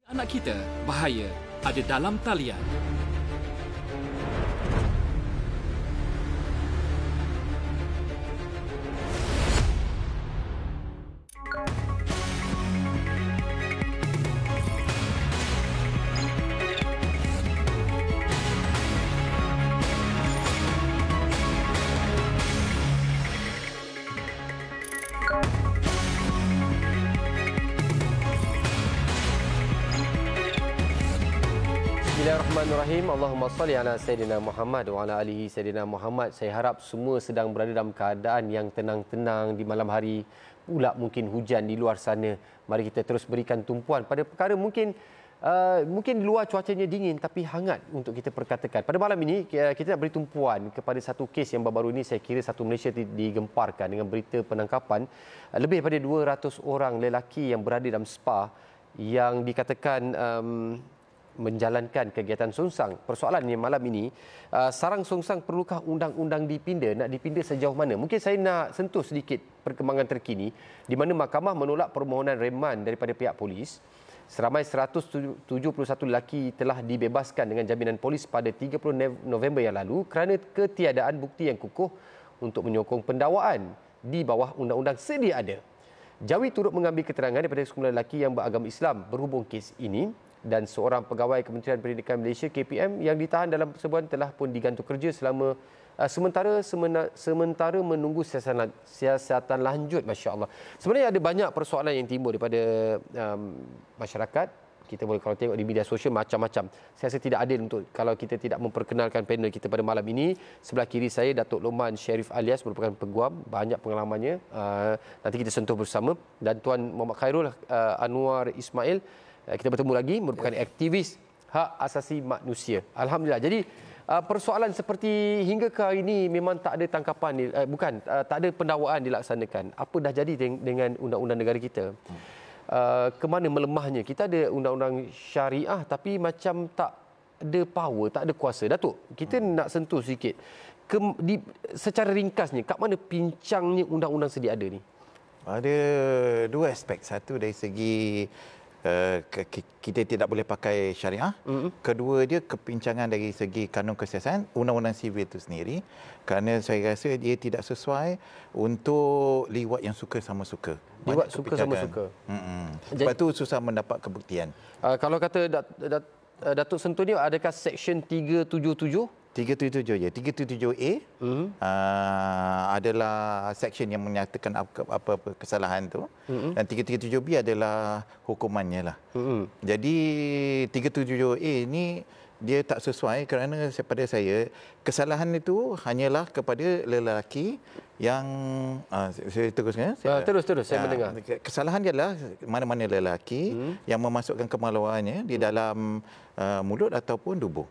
Anak kita bahaya ada dalam talian. Bismillahirrahmanirrahim. Allahumma salli ala Sayyidina Muhammad wa ala alihi Sayyidina Muhammad. Saya harap semua sedang berada dalam keadaan yang tenang-tenang di malam hari. Pula mungkin hujan di luar sana. Mari kita terus berikan tumpuan pada perkara mungkin di luar cuacanya dingin tapi hangat untuk kita perkatakan. Pada malam ini kita nak beri tumpuan kepada satu kes yang baru-baru ini saya kira satu Malaysia digemparkan dengan berita penangkapan lebih daripada 200 orang lelaki yang berada dalam spa yang dikatakan menjalankan kegiatan songsang. Persoalannya malam ini, sarang songsang perlukah undang-undang dipinda? Nak dipinda sejauh mana? Mungkin saya nak sentuh sedikit perkembangan terkini di mana mahkamah menolak permohonan reman daripada pihak polis. Seramai 171 lelaki telah dibebaskan dengan jaminan polis pada 30 November yang lalu kerana ketiadaan bukti yang kukuh untuk menyokong pendakwaan di bawah undang-undang sedia ada. Jawi turut mengambil keterangan daripada sekumpulan lelaki yang beragama Islam berhubung kes ini dan seorang pegawai Kementerian Pendidikan Malaysia KPM yang ditahan dalam persebuahan telah pun digantung kerja selama sementara menunggu siasatan lanjut. Masya-Allah. Sebenarnya ada banyak persoalan yang timbul daripada masyarakat. Kita boleh kalau tengok di media sosial macam-macam. Saya rasa tidak adil untuk kalau kita tidak memperkenalkan panel kita pada malam ini. Sebelah kiri saya Datuk Loman Sharif Alias merupakan peguam, banyak pengalamannya. Nanti kita sentuh bersama dan Tuan Muhammad Khairul Anwar Ismail. Kita bertemu lagi, merupakan aktivis hak asasi manusia. Alhamdulillah. Jadi persoalan seperti hingga ke hari ini memang tak ada tangkapan, tak ada pendakwaan dilaksanakan. Apa dah jadi dengan undang-undang negara kita? Ke mana melemahnya? Kita ada undang-undang syariah tapi macam tak ada power, tak ada kuasa. Datuk, kita nak sentuh sikit. Secara ringkasnya, kat mana pincangnya undang-undang sedia ada ni? Ada dua aspek. Satu dari segi kita tidak boleh pakai syariah. Kedua dia kepincangan dari segi kanun kesiasatan, undang-undang sivil itu sendiri. Kerana saya rasa dia tidak sesuai untuk liwat yang suka sama suka. Liwat suka sama suka. Sebab itu susah mendapat kebuktian. Kalau kata Datuk sentuh ni, adakah Seksyen 377? 377 je. 377A adalah seksyen yang menyatakan apa kesalahan tu. Dan 337B adalah hukumannya lah. Jadi 377A ni dia tak sesuai kerana pada saya kesalahan itu hanyalah kepada lelaki yang saya teruskan. Terus saya mendengar. Kesalahan dia adalah mana-mana lelaki yang memasukkan kemaluannya di dalam mulut ataupun tubuh.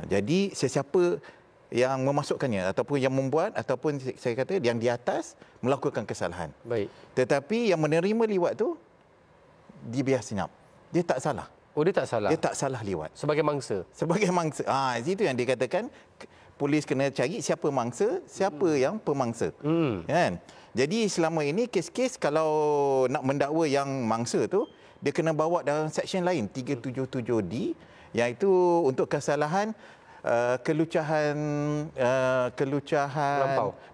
Jadi sesiapa yang memasukkannya ataupun yang membuat ataupun saya kata yang di atas melakukan kesalahan. Baik. Tetapi yang menerima liwat tu dibiar senyap. Dia tak salah. Oh, dia tak salah. Dia tak salah liwat. Sebagai mangsa. Sebagai mangsa. Itu yang dikatakan polis kena cari siapa mangsa, siapa yang pemangsa. Kan? Jadi selama ini kes-kes kalau nak mendakwa yang mangsa tu, dia kena bawa dalam seksyen lain 377D, iaitu untuk kesalahan kelucahan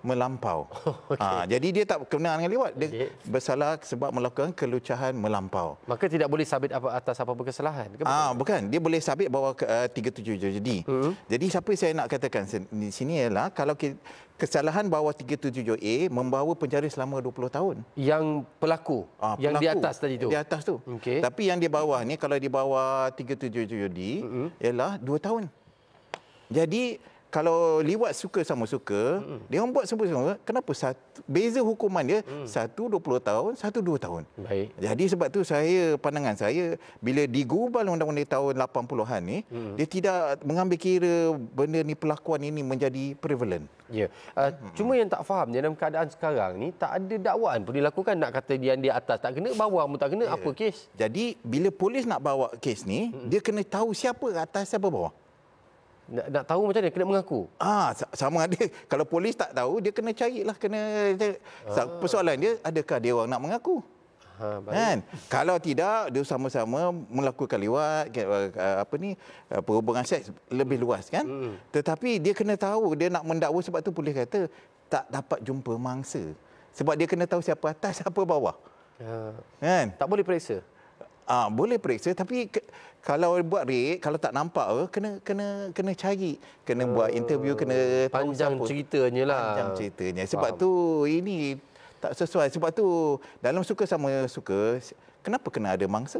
melampau. Okay. Jadi dia tak kena dengan liwat. Dia bersalah sebab melakukan kelucahan melampau. Maka tidak boleh sabit atas apa-apa kesalahan. Bukan. Dia boleh sabit bahawa 377D. Jadi siapa saya nak katakan di sini ialah kalau kesalahan bawah 377A membawa penjara selama 20 tahun. Yang pelaku yang di atas tadi tu. Di atas tu. Okay. Tapi yang di bawah ni kalau di bawah 377D ialah 2 tahun. Jadi kalau liwat suka sama suka, dia orang buat sama-sama, kenapa beza hukuman dia 1 20 tahun, 1 2 tahun. Baik. Jadi sebab tu pandangan saya bila digubal undang-undang tahun 80-an ni, dia tidak mengambil kira benda ni pelakuan ini menjadi prevalent. Ya. Cuma yang tak faham dalam keadaan sekarang ni tak ada dakwaan pun dilakukan. Nak kata dia di atas tak kena, bawah pun tak kena, apa kes? Jadi bila polis nak bawa kes ni, dia kena tahu siapa atas siapa bawah. Nak tahu macam mana? Kena mengaku. Sama ada. Kalau polis tak tahu, dia kena carilah. Persoalan dia, adakah dia orang nak mengaku? Kan? Kalau tidak, dia sama-sama melakukan liwat, perhubungan seks lebih luas kan. Tetapi dia kena tahu, dia nak mendakwa, sebab tu polis kata tak dapat jumpa mangsa. Sebab dia kena tahu siapa atas, siapa bawah. Kan? Tak boleh periksa. Boleh periksa, tapi kalau buat raid, kalau tak nampak kena cari, kena buat interview, kena tahu panjang siapa. Ceritanya lah. Panjang ceritanya. Sebab tu ini tak sesuai. Sebab tu dalam suka sama suka, kenapa kena ada mangsa?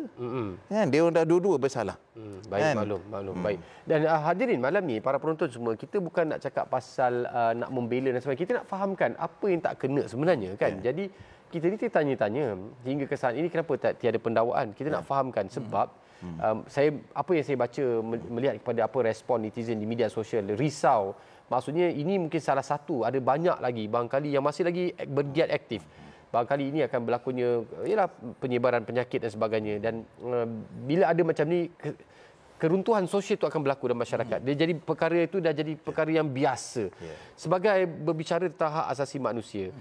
Kan? Dia dah dua-dua bersalah. Baik, kan? maklum. Baik. Dan hadirin malam ni, para penonton semua, kita bukan nak cakap pasal nak membela dan sebagainya. Kita nak fahamkan apa yang tak kena sebenarnya kan. Jadi kita ni tanya-tanya hingga ke saat ini kenapa tiada pendakwaan. Kita nak fahamkan sebab apa yang saya baca melihat kepada apa respon netizen di media sosial, risau. Maksudnya ini mungkin salah satu, ada banyak lagi barangkali yang masih lagi bergiat aktif. Barangkali ini akan berlakunya ialah penyebaran penyakit dan sebagainya, dan bila ada macam ni keruntuhan sosial itu akan berlaku dalam masyarakat. Dia jadi perkara itu dah jadi perkara yang biasa. Sebagai berbicara tentang hak asasi manusia,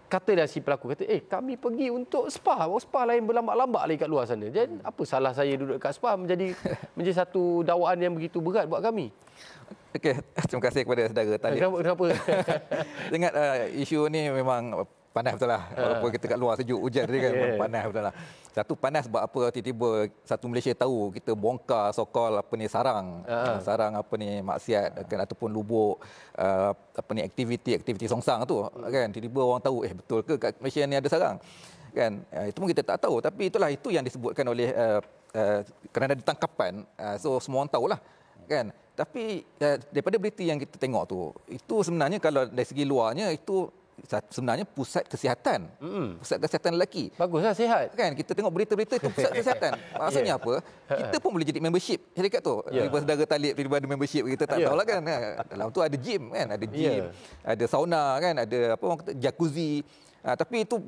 katalah si pelaku kata, kami pergi untuk spa. Spa lain berlambak-lambak lagi kat luar sana. Jadi apa salah saya duduk kat spa menjadi satu dakwaan yang begitu berat buat kami? Okey, terima kasih kepada saudara tadi. Kenapa? Ingat isu ni memang panas betul lah. Walaupun kita kat luar sejuk, hujan tadi kan, panas betul lah. Satu panas sebab apa, tiba-tiba satu Malaysia tahu kita bongkar sokol sarang maksiat kan, ataupun lubuk aktiviti songsang tu kan. Tiba-tiba orang tahu betul ke kat Malaysia ni ada sarang kan. Itu pun kita tak tahu, tapi itu yang disebutkan oleh kerana ada tangkapan, so semua orang tahulah kan. Tapi daripada berita yang kita tengok tu, itu sebenarnya kalau dari segi luarnya itu sebenarnya pusat kesihatan. Pusat kesihatan lelaki. Baguslah, sihat. Kan kita tengok berita-berita itu pusat kesihatan. Maksudnya apa? Kita pun boleh jadi membership syarikat tu. Tiba saudara Talib tiba ada membership, kita tak tahulah kan. Dalam tu ada gym kan, ada gym, ada sauna kan, ada apa orang kata jacuzzi. Tapi itu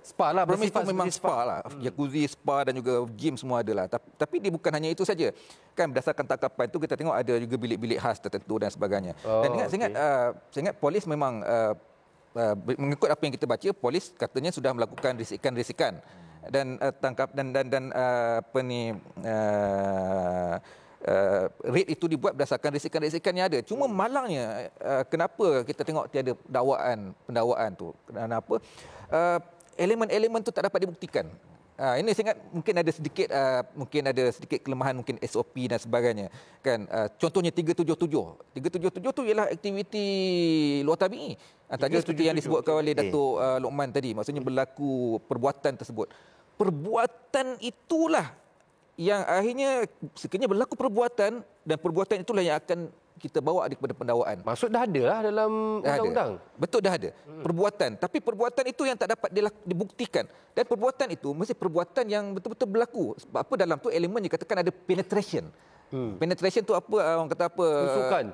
spa lah, premis itu memang spa lah. Jacuzzi, spa dan juga gym semua ada lah. Tapi dia bukan hanya itu saja. Kan berdasarkan tangkapan itu kita tengok ada juga bilik-bilik khas tertentu dan sebagainya. Dan saya ingat polis memang mengikut apa yang kita baca, polis katanya sudah melakukan risikan-risikan dan raid itu dibuat berdasarkan risikan-risikan yang ada. Cuma malangnya kenapa kita tengok tiada pendakwaan tu? Kenapa? Elemen-elemen tu tak dapat dibuktikan. Ini saya ingat mungkin ada sedikit kelemahan, mungkin SOP dan sebagainya kan. Contohnya 377 tu ialah aktiviti luar tabi'i, antaranya seperti yang disebutkan oleh Datuk Luqman tadi, maksudnya berlaku perbuatan tersebut. Perbuatan itulah yang akhirnya sekiranya berlaku perbuatan, dan perbuatan itulah yang akan kita bawa kepada pendakwaan. Maksud dah ada lah dalam undang-undang. Betul, dah ada. Perbuatan. Tapi perbuatan itu yang tak dapat dibuktikan. Dan perbuatan itu mesti perbuatan yang betul-betul berlaku. Sebab apa dalam tu elemen dikatakan ada penetration. Penetration tu apa, orang kata apa? Tusukan.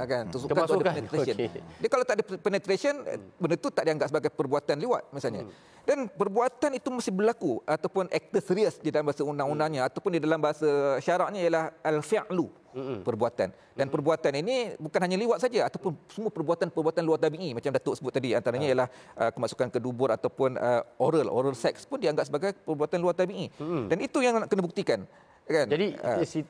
Kan? Tusukan tu ada penetration. Dia kalau tak ada penetration, benda tu tak dianggap sebagai perbuatan liwat misalnya. Dan perbuatan itu mesti berlaku ataupun actor serius di dalam bahasa undang-undangnya ataupun di dalam bahasa syaraknya ialah al-fi'lu, perbuatan. Dan perbuatan ini bukan hanya liwat saja ataupun semua perbuatan-perbuatan luar tabi'i macam Datuk sebut tadi, antaranya ialah kemasukan ke dubur ataupun oral sex pun dianggap sebagai perbuatan luar tabi'i. Dan itu yang nak kena buktikan. Kan? Jadi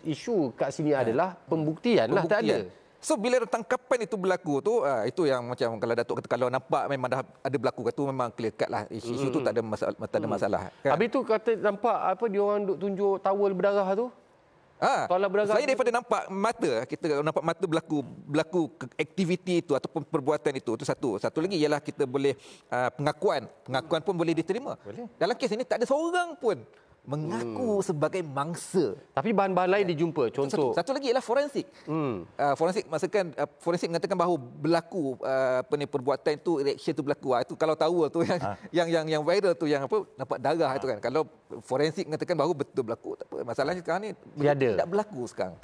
isu kat sini adalah pembuktian lah, tak ada. So bila tangkapan itu berlaku tu, itu yang macam kalau Datuk kata kalau nampak memang dah ada berlaku, tu memang clear cut lah. Isu tu tak ada masalah. Kan? Habis tu kata nampak apa dia orang duk tunjuk towel berdarah tu? Saya daripada nampak mata, kita nampak mata berlaku aktiviti itu ataupun perbuatan itu satu. Satu lagi ialah kita boleh pengakuan pun boleh diterima. Dalam kes ini tak ada seorang pun mengaku sebagai mangsa. Tapi bahan-bahan lain dijumpa. Contoh. Satu lagi ialah forensik. Forensik maksudkan forensik mengatakan bahawa berlaku perbuatan itu, reaction itu berlaku. Itu kalau tahu tu yang viral tu yang apa nampak darah itu kan. Kalau forensik mengatakan bahawa betul berlaku, tak apa. Masalahnya sekarang ni tidak berlaku sekarang.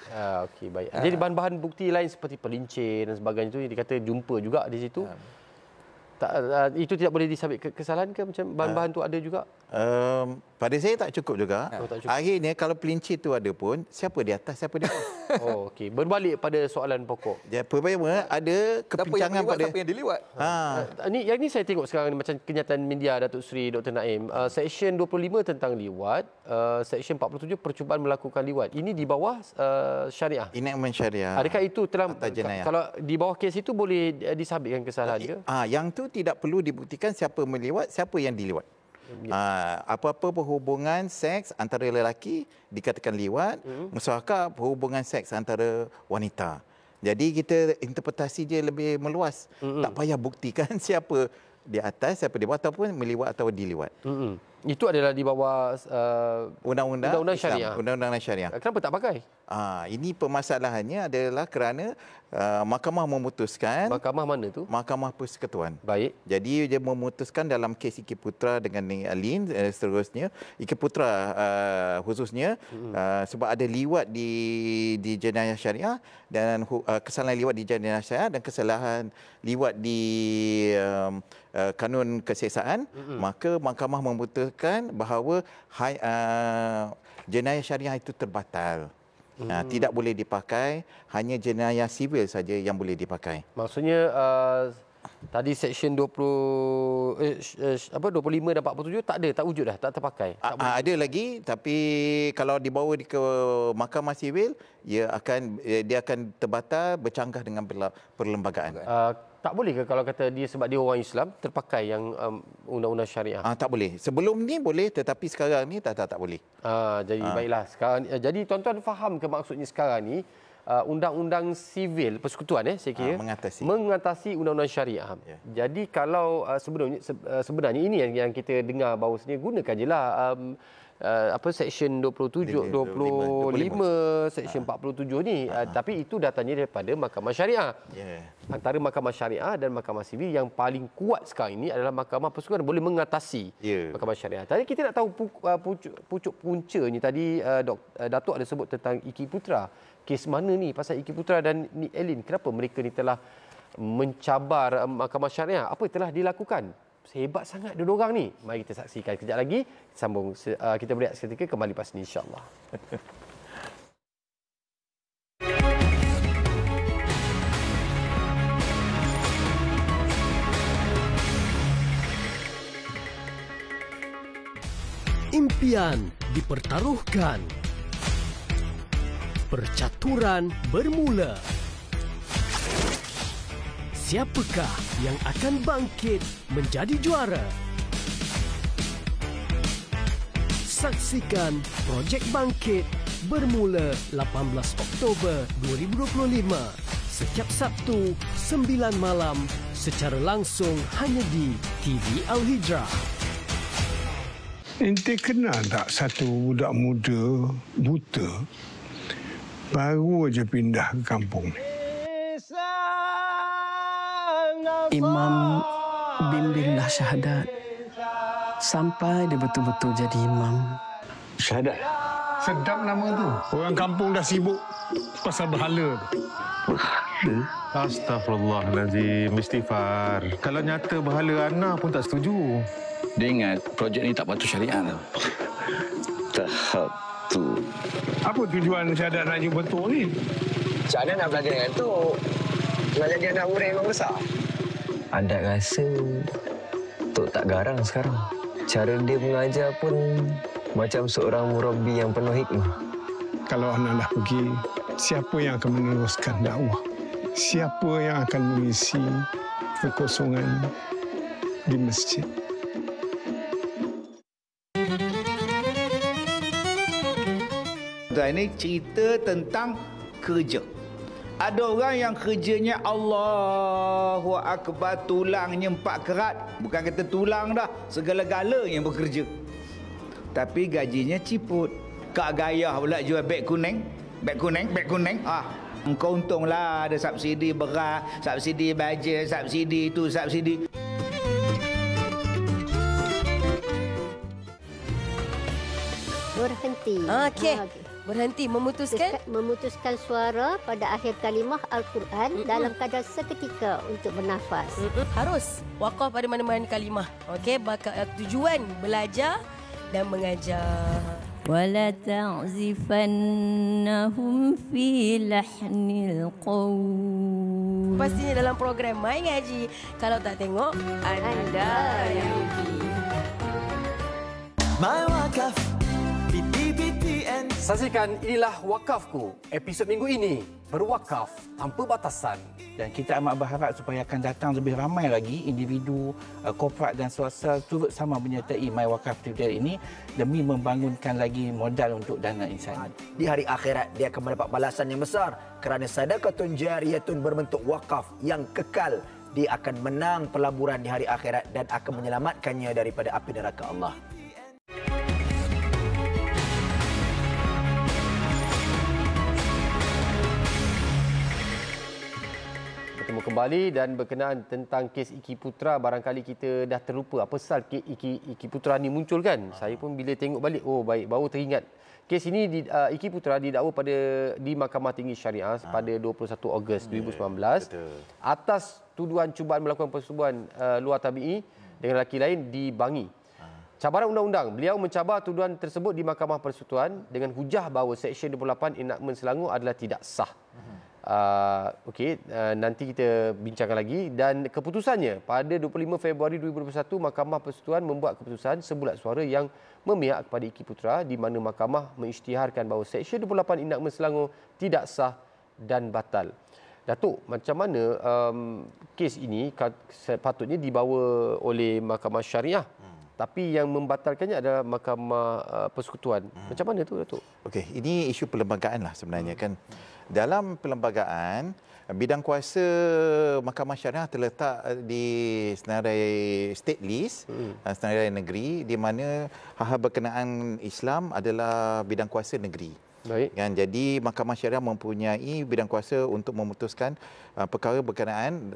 Okey, baik. Jadi bahan-bahan bukti lain seperti pelincir dan sebagainya itu dikata jumpa juga di situ. Itu tidak boleh disabit kesalahan ke? Macam bahan-bahan tu ada juga? Pada saya tak cukup juga. Tak cukup. Akhirnya kalau pelincir tu ada pun, siapa di atas, siapa di bawah. Oh, okey. Berbalik pada soalan pokok. Pertama ada kepincangan pada... Siapa yang diliwat? Yang ni saya tengok sekarang ni, macam kenyataan media Datuk Seri Dr. Naim. Seksyen 25 tentang liwat, Seksyen 47 percubaan melakukan liwat. Ini di bawah syariah. Enactment syariah. Adakah itu telah, jenayah. kalau di bawah kes itu boleh disabitkan kesalahan ke? Yang tu tidak perlu dibuktikan siapa meliwat, siapa yang diliwat. Apa-apa perhubungan seks antara lelaki dikatakan liwat, musyakah hubungan seks antara wanita. Jadi kita interpretasi dia lebih meluas. Tak payah buktikan siapa di atas, siapa di bawah ataupun meliwat atau diliwat. Itu adalah di bawah undang-undang syariah. Undang-undang syariah. Kenapa tak pakai? Ini permasalahannya adalah kerana mahkamah memutuskan. Mahkamah mana tu? Mahkamah Persekutuan. Baik. Jadi dia memutuskan dalam kes Iki Putra dengan Alin seterusnya. Iki Putra khususnya sebab ada liwat di jenayah syariah dan kesalahan liwat di jenayah syariah dan kesalahan liwat di kanun keseksaan, maka mahkamah memutuskan bahawa jenayah syariah itu terbatal. Tidak boleh dipakai, hanya jenayah sivil saja yang boleh dipakai. Maksudnya tadi Seksyen 25 dan 47 tak ada, tak wujud dah, tak terpakai. Ada lagi, tapi kalau dibawa ke mahkamah sivil, dia akan terbatal bercanggah dengan perlembagaan. Tak boleh ke kalau kata dia sebab dia orang Islam terpakai yang undang-undang syariah? Tak boleh. Sebelum ni boleh, tetapi sekarang ni tak boleh. Jadi baiklah. Sekarang, jadi tuan-tuan faham ke maksudnya sekarang ni undang-undang sivil persekutuan saya kira mengatasi undang-undang syariah. Jadi kalau sebenarnya ini yang kita dengar bahawasanya gunakan jelah Seksyen 25, Seksyen 47 ni. Tapi itu datangnya daripada Mahkamah Syariah. Antara Mahkamah Syariah dan Mahkamah Sivil yang paling kuat sekarang ini adalah Mahkamah Persekutuan, boleh mengatasi Mahkamah Syariah. Tadi kita nak tahu pucuk puncanya. Tadi Datuk ada sebut tentang Iki Putra. Kes mana ni pasal Iki Putra dan Nik Alin? Kenapa mereka ni telah mencabar Mahkamah Syariah? Apa yang telah dilakukan? Hebat sangat dua orang ni. Mari kita saksikan kejap lagi. Sambung, kita berehat seketika, kembali lepas ni insya-Allah. Impian dipertaruhkan. Percaturan bermula. Siapakah yang akan bangkit menjadi juara? Saksikan Projek Bangkit bermula 18 Oktober 2025 setiap Sabtu 9 malam secara langsung hanya di TV Al-Hijrah. Ente kenal tak satu budak muda buta baru aja pindah ke kampung ni? Imam bimbinglah syahadat sampai dia betul-betul jadi imam. Syahadat? Sedap nama tu. Orang kampung dah sibuk pasal berhala tu. Berhala? Astaghfirullahalazim, istighfar. Kalau nyata berhala Ana pun tak setuju. Dia ingat projek ni tak patuh syariat tau. Tahap tu. Apa tujuan syahadat nak jumpa tu ni? Syahadat nak belajar dengan tu. Nak jadi anak murid yang besar. Adat rasa Tok tak garang sekarang. Cara dia mengajar pun macam seorang murabbi yang penuh hikmah. Kalau anak dah pergi, siapa yang akan meneruskan dakwah? Siapa yang akan mengisi kekosongan di masjid? Ini cerita tentang kerja. Ada orang yang kerjanya Allahu Akbar, tulangnya 4 kerat. Bukan kata tulang dah, segala-galanya bekerja. Tapi gajinya ciput. Kak Gayah pula jual beg kuning. Beg kuning. Engkau untunglah ada subsidi beras, subsidi bajet, subsidi itu, subsidi. Berhenti. Okey. Berhenti memutuskan suara pada akhir kalimah Al-Quran dalam kadar seketika untuk bernafas. Harus wakaf pada mana-mana kalimah. Okey, tujuan belajar dan mengajar. ولا تعزفنهم في لحن القول. Pastinya dalam program My Ngaji. Kalau tak tengok, anda yang rugi. My Wakaf PPPTN. Saksikan Inilah Wakafku, episod minggu ini berwakaf tanpa batasan. Dan kita amat berharap supaya akan datang lebih ramai lagi individu, korporat dan swasta turut sama menyertai My Wakaf TPTN ini demi membangunkan lagi modal untuk dana insani. Di hari akhirat dia akan mendapat balasan yang besar kerana sedekatun jariyatun berbentuk wakaf yang kekal. Dia akan menang pelaburan di hari akhirat dan akan menyelamatkannya daripada api neraka Allah. Bertemu kembali dan berkenaan tentang kes Iki Putra, barangkali kita dah terlupa apa pasal kes Iki Putra ni muncul kan. Saya pun bila tengok balik, oh baik, baru teringat. Kes ini Iki Putra didakwa di Mahkamah Tinggi Syariah pada 21 Ogos 2019 atas tuduhan cubaan melakukan persetubuhan luar tabi'i dengan lelaki lain di Bangi. Cabaran undang-undang, beliau mencabar tuduhan tersebut di Mahkamah Persekutuan dengan hujah bahawa Seksyen 28 Enakmen Selangor adalah tidak sah. Nanti kita bincangkan lagi. Dan keputusannya pada 25 Februari 2021, Mahkamah Persekutuan membuat keputusan sebulat suara yang memihak kepada Iki Putra, di mana mahkamah mengisytiharkan bahawa Seksyen 28 Enakmen Selangor tidak sah dan batal. Datuk, macam mana kes ini sepatutnya dibawa oleh Mahkamah Syariah, tapi yang membatalkannya adalah Mahkamah Persekutuan. Macam mana tu, Datuk? Okey, ini isu perlembagaan lah sebenarnya kan. Dalam perlembagaan, bidang kuasa Mahkamah Syariah terletak di senarai state list, senarai negeri, di mana hal-hal berkenaan Islam adalah bidang kuasa negeri. Baik. Kan, jadi Mahkamah Syariah mempunyai bidang kuasa untuk memutuskan perkara berkenaan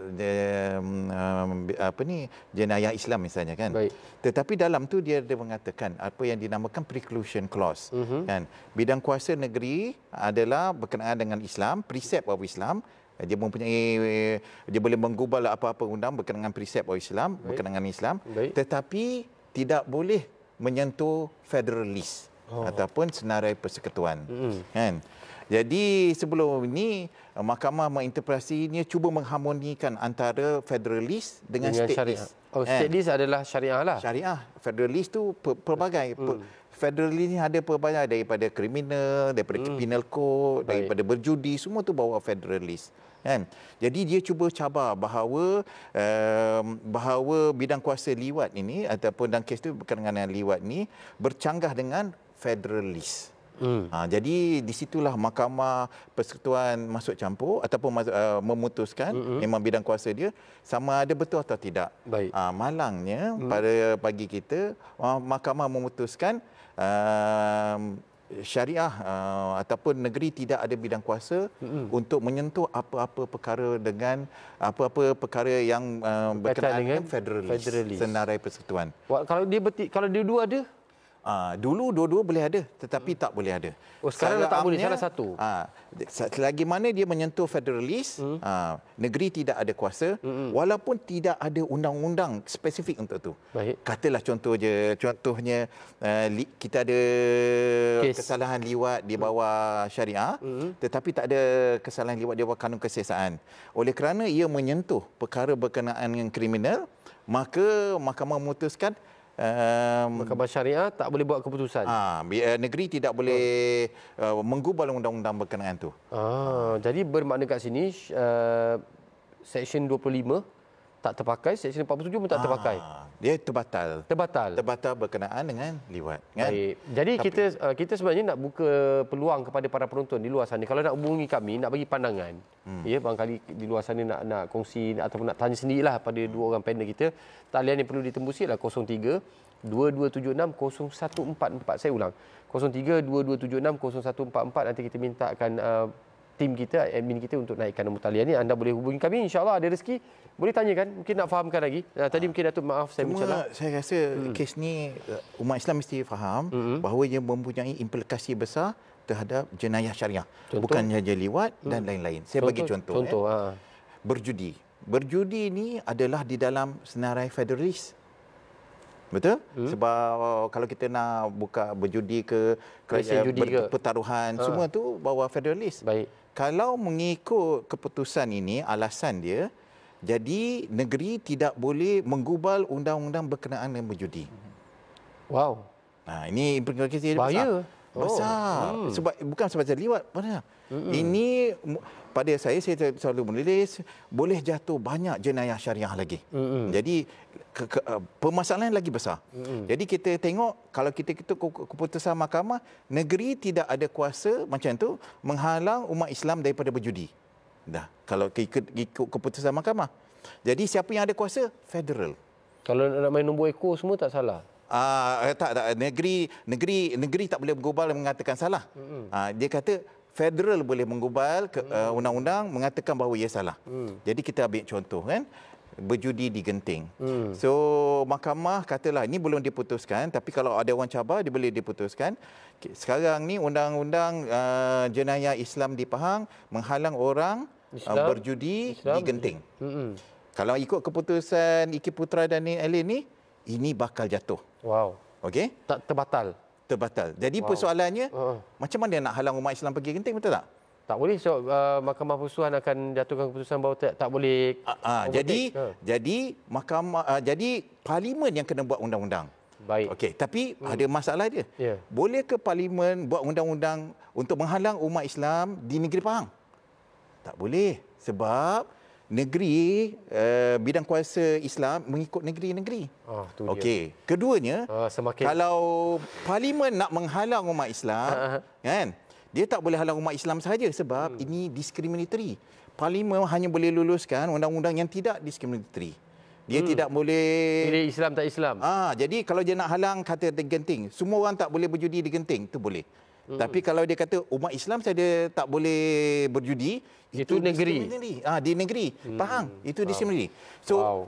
jenayah Islam misalnya kan. Baik. Tetapi dalam tu dia ada mengatakan apa yang dinamakan preclusion clause. Kan, bidang kuasa negeri adalah berkenaan dengan Islam, precept of Islam. Dia boleh menggubal apa-apa undang berkenaan precept of Islam, berkenaan dengan Islam. Baik. Tetapi tidak boleh menyentuh federalist. Ataupun senarai persekutuan. Kan? Jadi sebelum ini mahkamah menginterpretasinya cuba mengharmonikan antara federalis dengan state list. State list adalah syariah lah. Syariah. Federalis tu pelbagai. Federalis ni ada pelbagai, daripada kriminal, daripada penal code, daripada berjudi, semua tu bawa federalis. Kan? Jadi dia cuba cabar bahawa bidang kuasa liwat ini ataupun dalam kes tu berkenaan dengan liwat ni bercanggah dengan federalis. Jadi di situlah Mahkamah Persekutuan masuk campur ataupun memutuskan memang bidang kuasa dia sama ada betul atau tidak. Baik. Malangnya pada pagi kita mahkamah memutuskan syariah ataupun negeri tidak ada bidang kuasa untuk menyentuh apa-apa perkara dengan apa-apa perkara yang berkenaan dengan federalis, senarai persekutuan. Kalau dia dua ada? Dulu dua-dua boleh ada, tetapi tak boleh ada. Sekarang tak boleh, salah satu. Selagi mana dia menyentuh federalis, negeri tidak ada kuasa, walaupun tidak ada undang-undang spesifik untuk tu. Baik. Katalah contohnya kita ada kesalahan liwat di bawah syariah, tetapi tak ada kesalahan liwat di bawah kanun kesiasaan. Oleh kerana ia menyentuh perkara berkenaan dengan kriminal, maka mahkamah memutuskan Mahkamah Syariah tak boleh buat keputusan. Negeri tidak boleh menggubal undang-undang berkenaan tu. Jadi bermakna kat sini Seksyen 25 tak terpakai, Seksyen 47 pun tak terpakai. Dia terbatal. Terbatal berkenaan dengan liwat. Kan? Baik. Jadi kita sebenarnya nak buka peluang kepada para penonton di luar sana. Kalau nak hubungi kami, nak bagi pandangan, ya, barangkali di luar sana nak kongsi ataupun nak tanya sendirilah pada dua orang panel kita. Talian yang perlu ditembusi adalah 03 2276 0144. Saya ulang, 03 2276 0144. Nanti kita mintakan tim kita, admin kita untuk naikkan nombor talian ni. Anda boleh hubungi kami, insya-Allah ada rezeki boleh tanyakan, mungkin nak fahamkan lagi. Tadi mungkin Datuk maaf saya bincang. Saya rasa kes ni umat Islam mesti faham bahawa ia mempunyai implikasi besar terhadap jenayah syariah. Bukan saja liwat dan lain-lain. Saya bagi contoh. Berjudi. Berjudi ni adalah di dalam senarai federalis. Betul? Sebab kalau kita nak buka berjudi ke pertaruhan, semua tu bawa federalis. Baik. Kalau mengikut keputusan ini, alasan dia, jadi negeri tidak boleh menggubal undang-undang berkenaan dengan berjudi. Wow. Nah, ini implikasi dia bahaya. Besar. Sebab bukan sebab liwat, ini pada saya selalu menulis boleh jatuh banyak jenayah syariah lagi. Jadi permasalahan lagi besar. Jadi kita tengok kalau kita keputusan mahkamah, negeri tidak ada kuasa macam tu menghalang umat Islam daripada berjudi. Dah, kalau ikut keputusan mahkamah. Jadi siapa yang ada kuasa? Federal. Kalau nak main nombor ekor semua tak salah. Tak, negeri tak boleh menggubal dan mengatakan salah. Dia kata federal boleh menggubal undang-undang mengatakan bahawa ia salah. Jadi kita ambil contoh kan, berjudi di Genting. So mahkamah katalah ini belum diputuskan, tapi kalau ada orang cabar dia boleh diputuskan. Sekarang ni undang-undang jenayah Islam di Pahang menghalang orang berjudi di Genting. Kalau ikut keputusan Iki Putra dan Elin ni, ini bakal jatuh. Wow. Okey? Tak terbatal. Terbatal. Jadi persoalannya, macam mana nak halang umat Islam pergi Genting, betul tak? Tak boleh. So, Mahkamah Persusuhan akan jatuhkan keputusan bahawa tak boleh. Jadi mahkamah, jadi parlimen yang kena buat undang-undang. Baik. Okey, tapi ada masalah dia. Boleh ke parlimen buat undang-undang untuk menghalang umat Islam di negeri Pahang? Tak boleh. Sebab negeri bidang kuasa Islam mengikut negeri-negeri. Okey. Keduanya, kalau parlimen nak menghalang umat Islam, kan? Dia tak boleh halang umat Islam sahaja sebab ini diskriminatory. Parlimen hanya boleh luluskan undang-undang yang tidak diskriminatory. Dia tidak boleh pilih Islam tak Islam. Jadi kalau dia nak halang kata di Genting, semua orang tak boleh berjudi di Genting, itu boleh. Tapi kalau dia kata umat Islam saja tak boleh berjudi, itu negeri. Di negeri Pahang, itu diskriminasi. So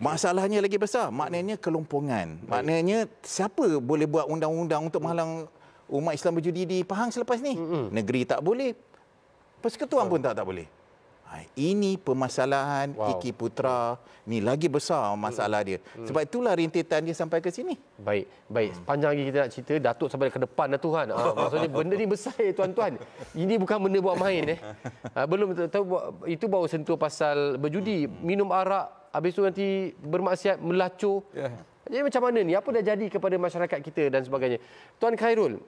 masalahnya lagi besar, maknanya kelompongan. Maknanya siapa boleh buat undang-undang untuk menghalang umat Islam berjudi di Pahang selepas ni? Negeri tak boleh. Persekutuan pun tak boleh. Ini permasalahan Iki Putra, ni lagi besar masalah dia. Sebab itulah rintitan dia sampai ke sini. Baik. Panjang lagi kita nak cerita, Datuk sampai ke depan dah Tuhan. Maksudnya benda ni besar tuan-tuan. Ini bukan benda buat main. Belum tahu itu baru sentuh pasal berjudi, minum arak, habis tu nanti bermaksiat, melacur. Jadi macam mana ni? Apa dah jadi kepada masyarakat kita dan sebagainya. Tuan Khairul,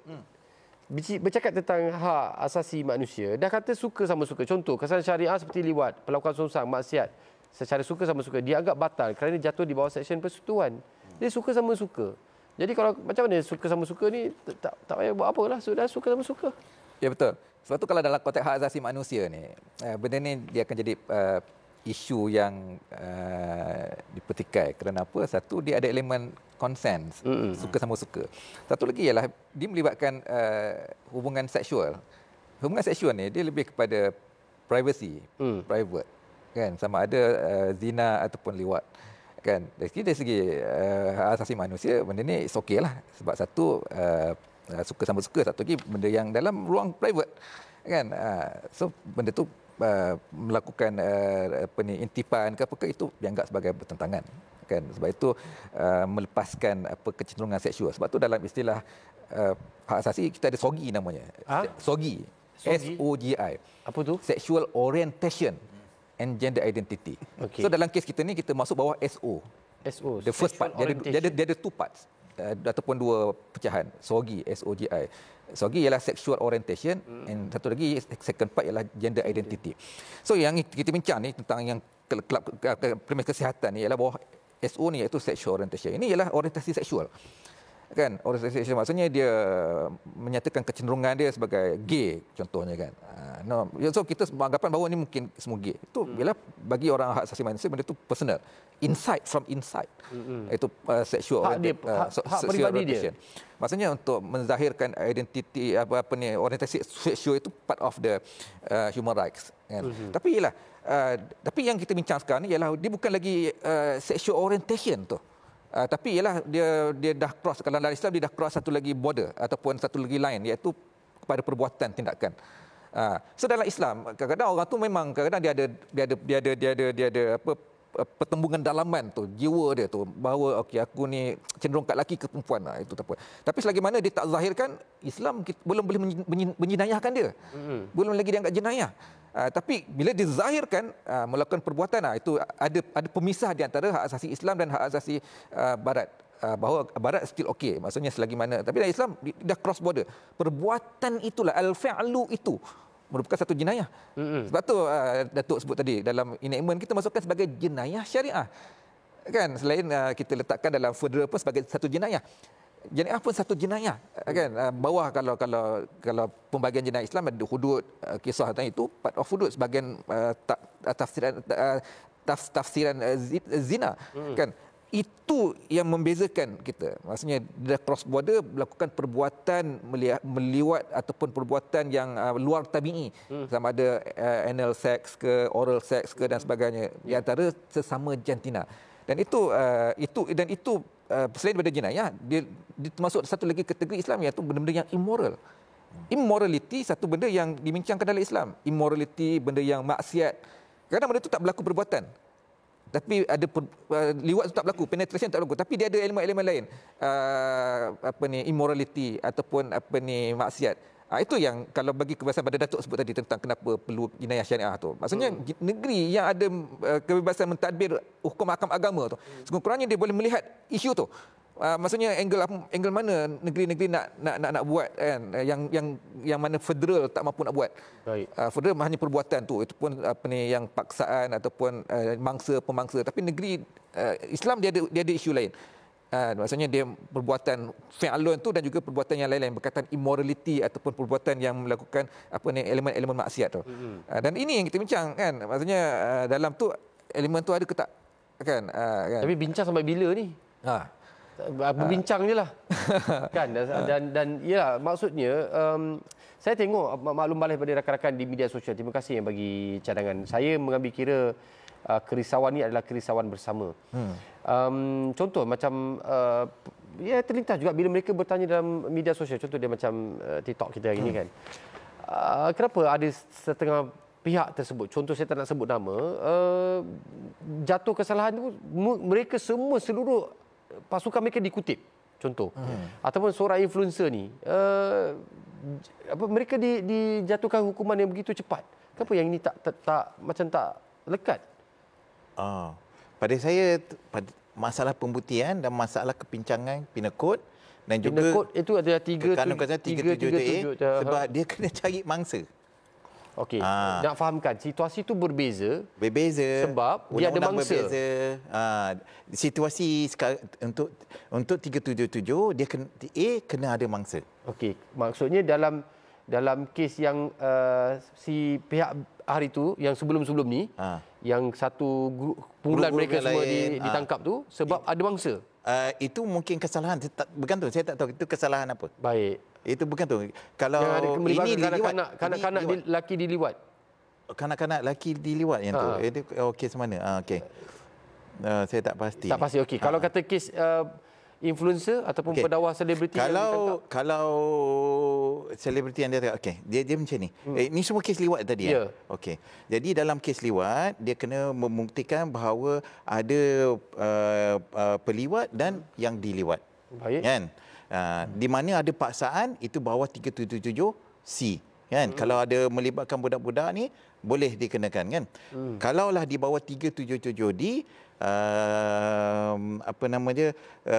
bercakap tentang hak asasi manusia, dah kata suka sama suka. Contoh, kesalahan syariah seperti liwat, perlakuan songsang, maksiat, secara suka sama suka, dianggap batal kerana jatuh di bawah seksyen persekutuan. Dia suka sama suka. Jadi kalau macam mana suka sama suka ni, tak payah buat apalah, sudah suka sama suka. Ya, betul. Sebab tu kalau dalam konteks hak asasi manusia ni, benda ni dia akan jadi isu yang dipertikai. Kerana apa? Satu, dia ada elemen consent, suka sama suka. Satu lagi ialah dia melibatkan hubungan seksual. Hubungan seksual ni dia lebih kepada privacy, private, kan? Sama ada zina ataupun liwat, kan? Dari segi hak asasi manusia, benda ni okey lah. Sebab satu suka sama suka, satu lagi benda yang dalam ruang private, kan? So benda tu melakukan intipan ke apa ke, itu dianggap sebagai bertentangan, kan? Sebab itu melepaskan kecenderungan seksual. Sebab tu dalam istilah hak asasi kita ada SOGI namanya. SOGI. SOGI. Apa tu? Sexual Orientation and Gender Identity. So dalam kes kita ni kita masuk bawah SO. The first part. Dia ada two parts. Ataupun dua pecahan. SOGI, SOGI. SOGI ialah sexual orientation, and satu lagi second part ialah gender identity. So yang kita bincang ni tentang yang premis kesihatan ni ialah bawah SO ni, iaitu sexual orientation. Ini ialah orientasi seksual, kan? Orientasi seksual maksudnya dia menyatakan kecenderungan dia sebagai gay contohnya, kan? So kita beranggapan bahawa ini mungkin semua gay. Itu ialah bagi orang hak asasi manusia, benda itu personal, insight from inside. Itu sexual orientation. Maksudnya untuk menzahirkan identiti orientasi seksual itu part of the human rights, kan? Tapi ialah tapi yang kita bincang sekarang ni ialah dia bukan lagi sexual orientation tu. Tapi ialah dia dah cross, kalau dalam Islam dia dah cross satu lagi border ataupun satu lagi line, iaitu kepada perbuatan tindakan. So dalam Islam kadang-kadang orang tu memang kadang-kadang dia ada apa pertembungan dalaman tu, jiwa dia tu, bahawa okey aku ni cenderung kat lelaki ke perempuan, itu tak apa. Tapi selagi mana dia tak zahirkan, Islam belum boleh menjenayahkan dia. Belum lagi dianggap jenayah. Tapi bila dizahirkan melakukan perbuatan, itu ada pemisah di antara hak asasi Islam dan hak asasi Barat. Bahawa Barat still okey, maksudnya selagi mana. Tapi dalam Islam dah cross border. Perbuatan itulah, al-fi'lu itu merupakan satu jenayah. Sebab tu Datuk sebut tadi, dalam enactment kita masukkan sebagai jenayah syariah. Kan, selain kita letakkan dalam federal pun sebagai satu jenayah. Jenayah pun satu jenayah. Kan, bawah kalau pembagian jenayah Islam ada hudud, kisah tadi itu part of hudud, sebagian tafsiran zina. Kan, itu yang membezakan kita. Maksudnya dia cross border melakukan perbuatan meliwat ataupun perbuatan yang luar tabi'i. Sama ada anal sex ke oral sex ke dan sebagainya di antara sesama jantina. Dan itu selain daripada jenayah, dia termasuk satu lagi kategori Islam, iaitu benda-benda yang immoral. Immorality satu benda yang dibincangkan dalam Islam. Immorality benda yang maksiat. Kadang-kadang benda itu tak berlaku perbuatan. Tapi ada liwat itu tak berlaku, penetration tak berlaku, tapi dia ada elemen-elemen lain, immorality ataupun maksiat. Itu yang kalau bagi kebebasan pada Datuk sebut tadi tentang kenapa perlu jenayah syariah tu. Maksudnya negeri yang ada kebebasan mentadbir hukum mahkamah agama tu, sekurang-kurangnya dia boleh melihat isu tu. Maksudnya angle mana negeri-negeri nak buat kan, yang mana federal tak mampu nak buat. Federal hanya perbuatan tu, itu pun yang paksaan ataupun mangsa-pemangsa, tapi negeri Islam dia ada isu lain. Maksudnya dia perbuatan fi'lun tu dan juga perbuatan yang lain-lain berkaitan immorality ataupun perbuatan yang melakukan elemen-elemen maksiat tu. Dan ini yang kita bincang kan, maksudnya dalam tu elemen tu ada ke tak kan. Tapi bincang sampai bila ni? Berbincang je lah. Kan, dan ya, maksudnya saya tengok maklum balik pada rakan-rakan di media sosial. Terima kasih yang bagi cadangan. Saya mengambil kira kerisauan ini adalah kerisauan bersama. Contoh macam ya terlintas juga bila mereka bertanya dalam media sosial. Contoh dia macam TikTok kita hari ini kan. Kenapa ada setengah pihak tersebut, contoh saya tak nak sebut nama, jatuh kesalahan itu mereka semua seluruh pasukan mereka dikutip, contoh. Ataupun seorang influencer ni mereka dijatuhkan hukuman yang begitu cepat. Kenapa yang ini tak lekat? Pada saya masalah pembuktian dan masalah kepincangan Penal Code dan juga Penal Code itu ada 377A sebab dia kena cari mangsa. Okey, nak fahamkan situasi itu berbeza sebab dia ada mangsa. Berbeza. Situasi untuk 377 dia kena ada mangsa. Okey, maksudnya dalam kes yang si pihak hari itu yang sebelum-sebelum ni yang satu kumpulan mereka semua ditangkap tu sebab ada mangsa. Itu mungkin kesalahan, bukan tu, saya tak tahu itu kesalahan apa. Baik. Itu bukan tu. Kalau ini diliwat, kanak-kanak lelaki diliwat. Kanak-kanak lelaki diliwat yang tu. Itu okey semana. Okey. Saya tak pasti. Tak pasti. Okey. Kalau kata kes influencer ataupun pendakwa selebriti kalau selebriti yang dia okey, dia macam ni. Ini semua kes liwat tadi ya. Okey. Jadi dalam kes liwat dia kena membuktikan bahawa ada peliwat dan yang diliwat. Baik. Kan? Di mana ada paksaan itu bawah 377C kan. Kalau ada melibatkan budak-budak ni boleh dikenakan kan. Kalaulah di bawah 377D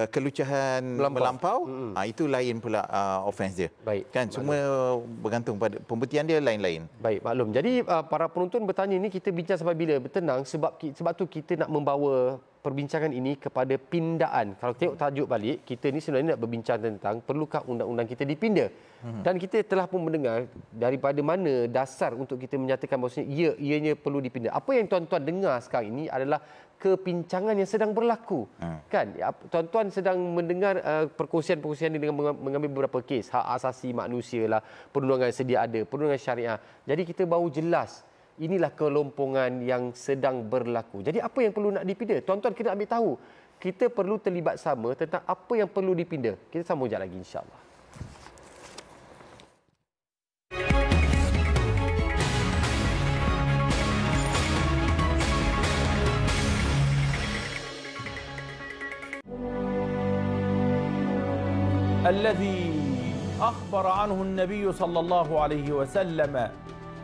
kelucahan melampau itu lain pula offense dia. Baik. Kan semua bergantung pada pembuktian dia lain-lain. Baik, maklum. Jadi para penonton bertanya ni kita bincang sampai bila? Bertenang sebab tu kita nak membawa perbincangan ini kepada pindaan. Kalau tengok tajuk balik, kita ni sebenarnya nak berbincang tentang perlukah undang-undang kita dipinda. Dan kita telah pun mendengar daripada mana dasar untuk kita menyatakan bahawasanya ianya perlu dipinda. Apa yang tuan-tuan dengar sekarang ini adalah kepincangan yang sedang berlaku. Kan? Tuan-tuan sedang mendengar perkongsian-perkongsian dengan mengambil beberapa kes. Hak asasi manusia lah, perundangan sedia ada, perundangan syariah. Jadi kita baru jelas inilah kelompongan yang sedang berlaku. Jadi apa yang perlu nak dipinda? Tuan-tuan kena ambil tahu. Kita perlu terlibat sama tentang apa yang perlu dipinda. Kita sambung sekejap lagi insya-Allah. الذي أخبر عنه النبي صلى الله عليه وسلم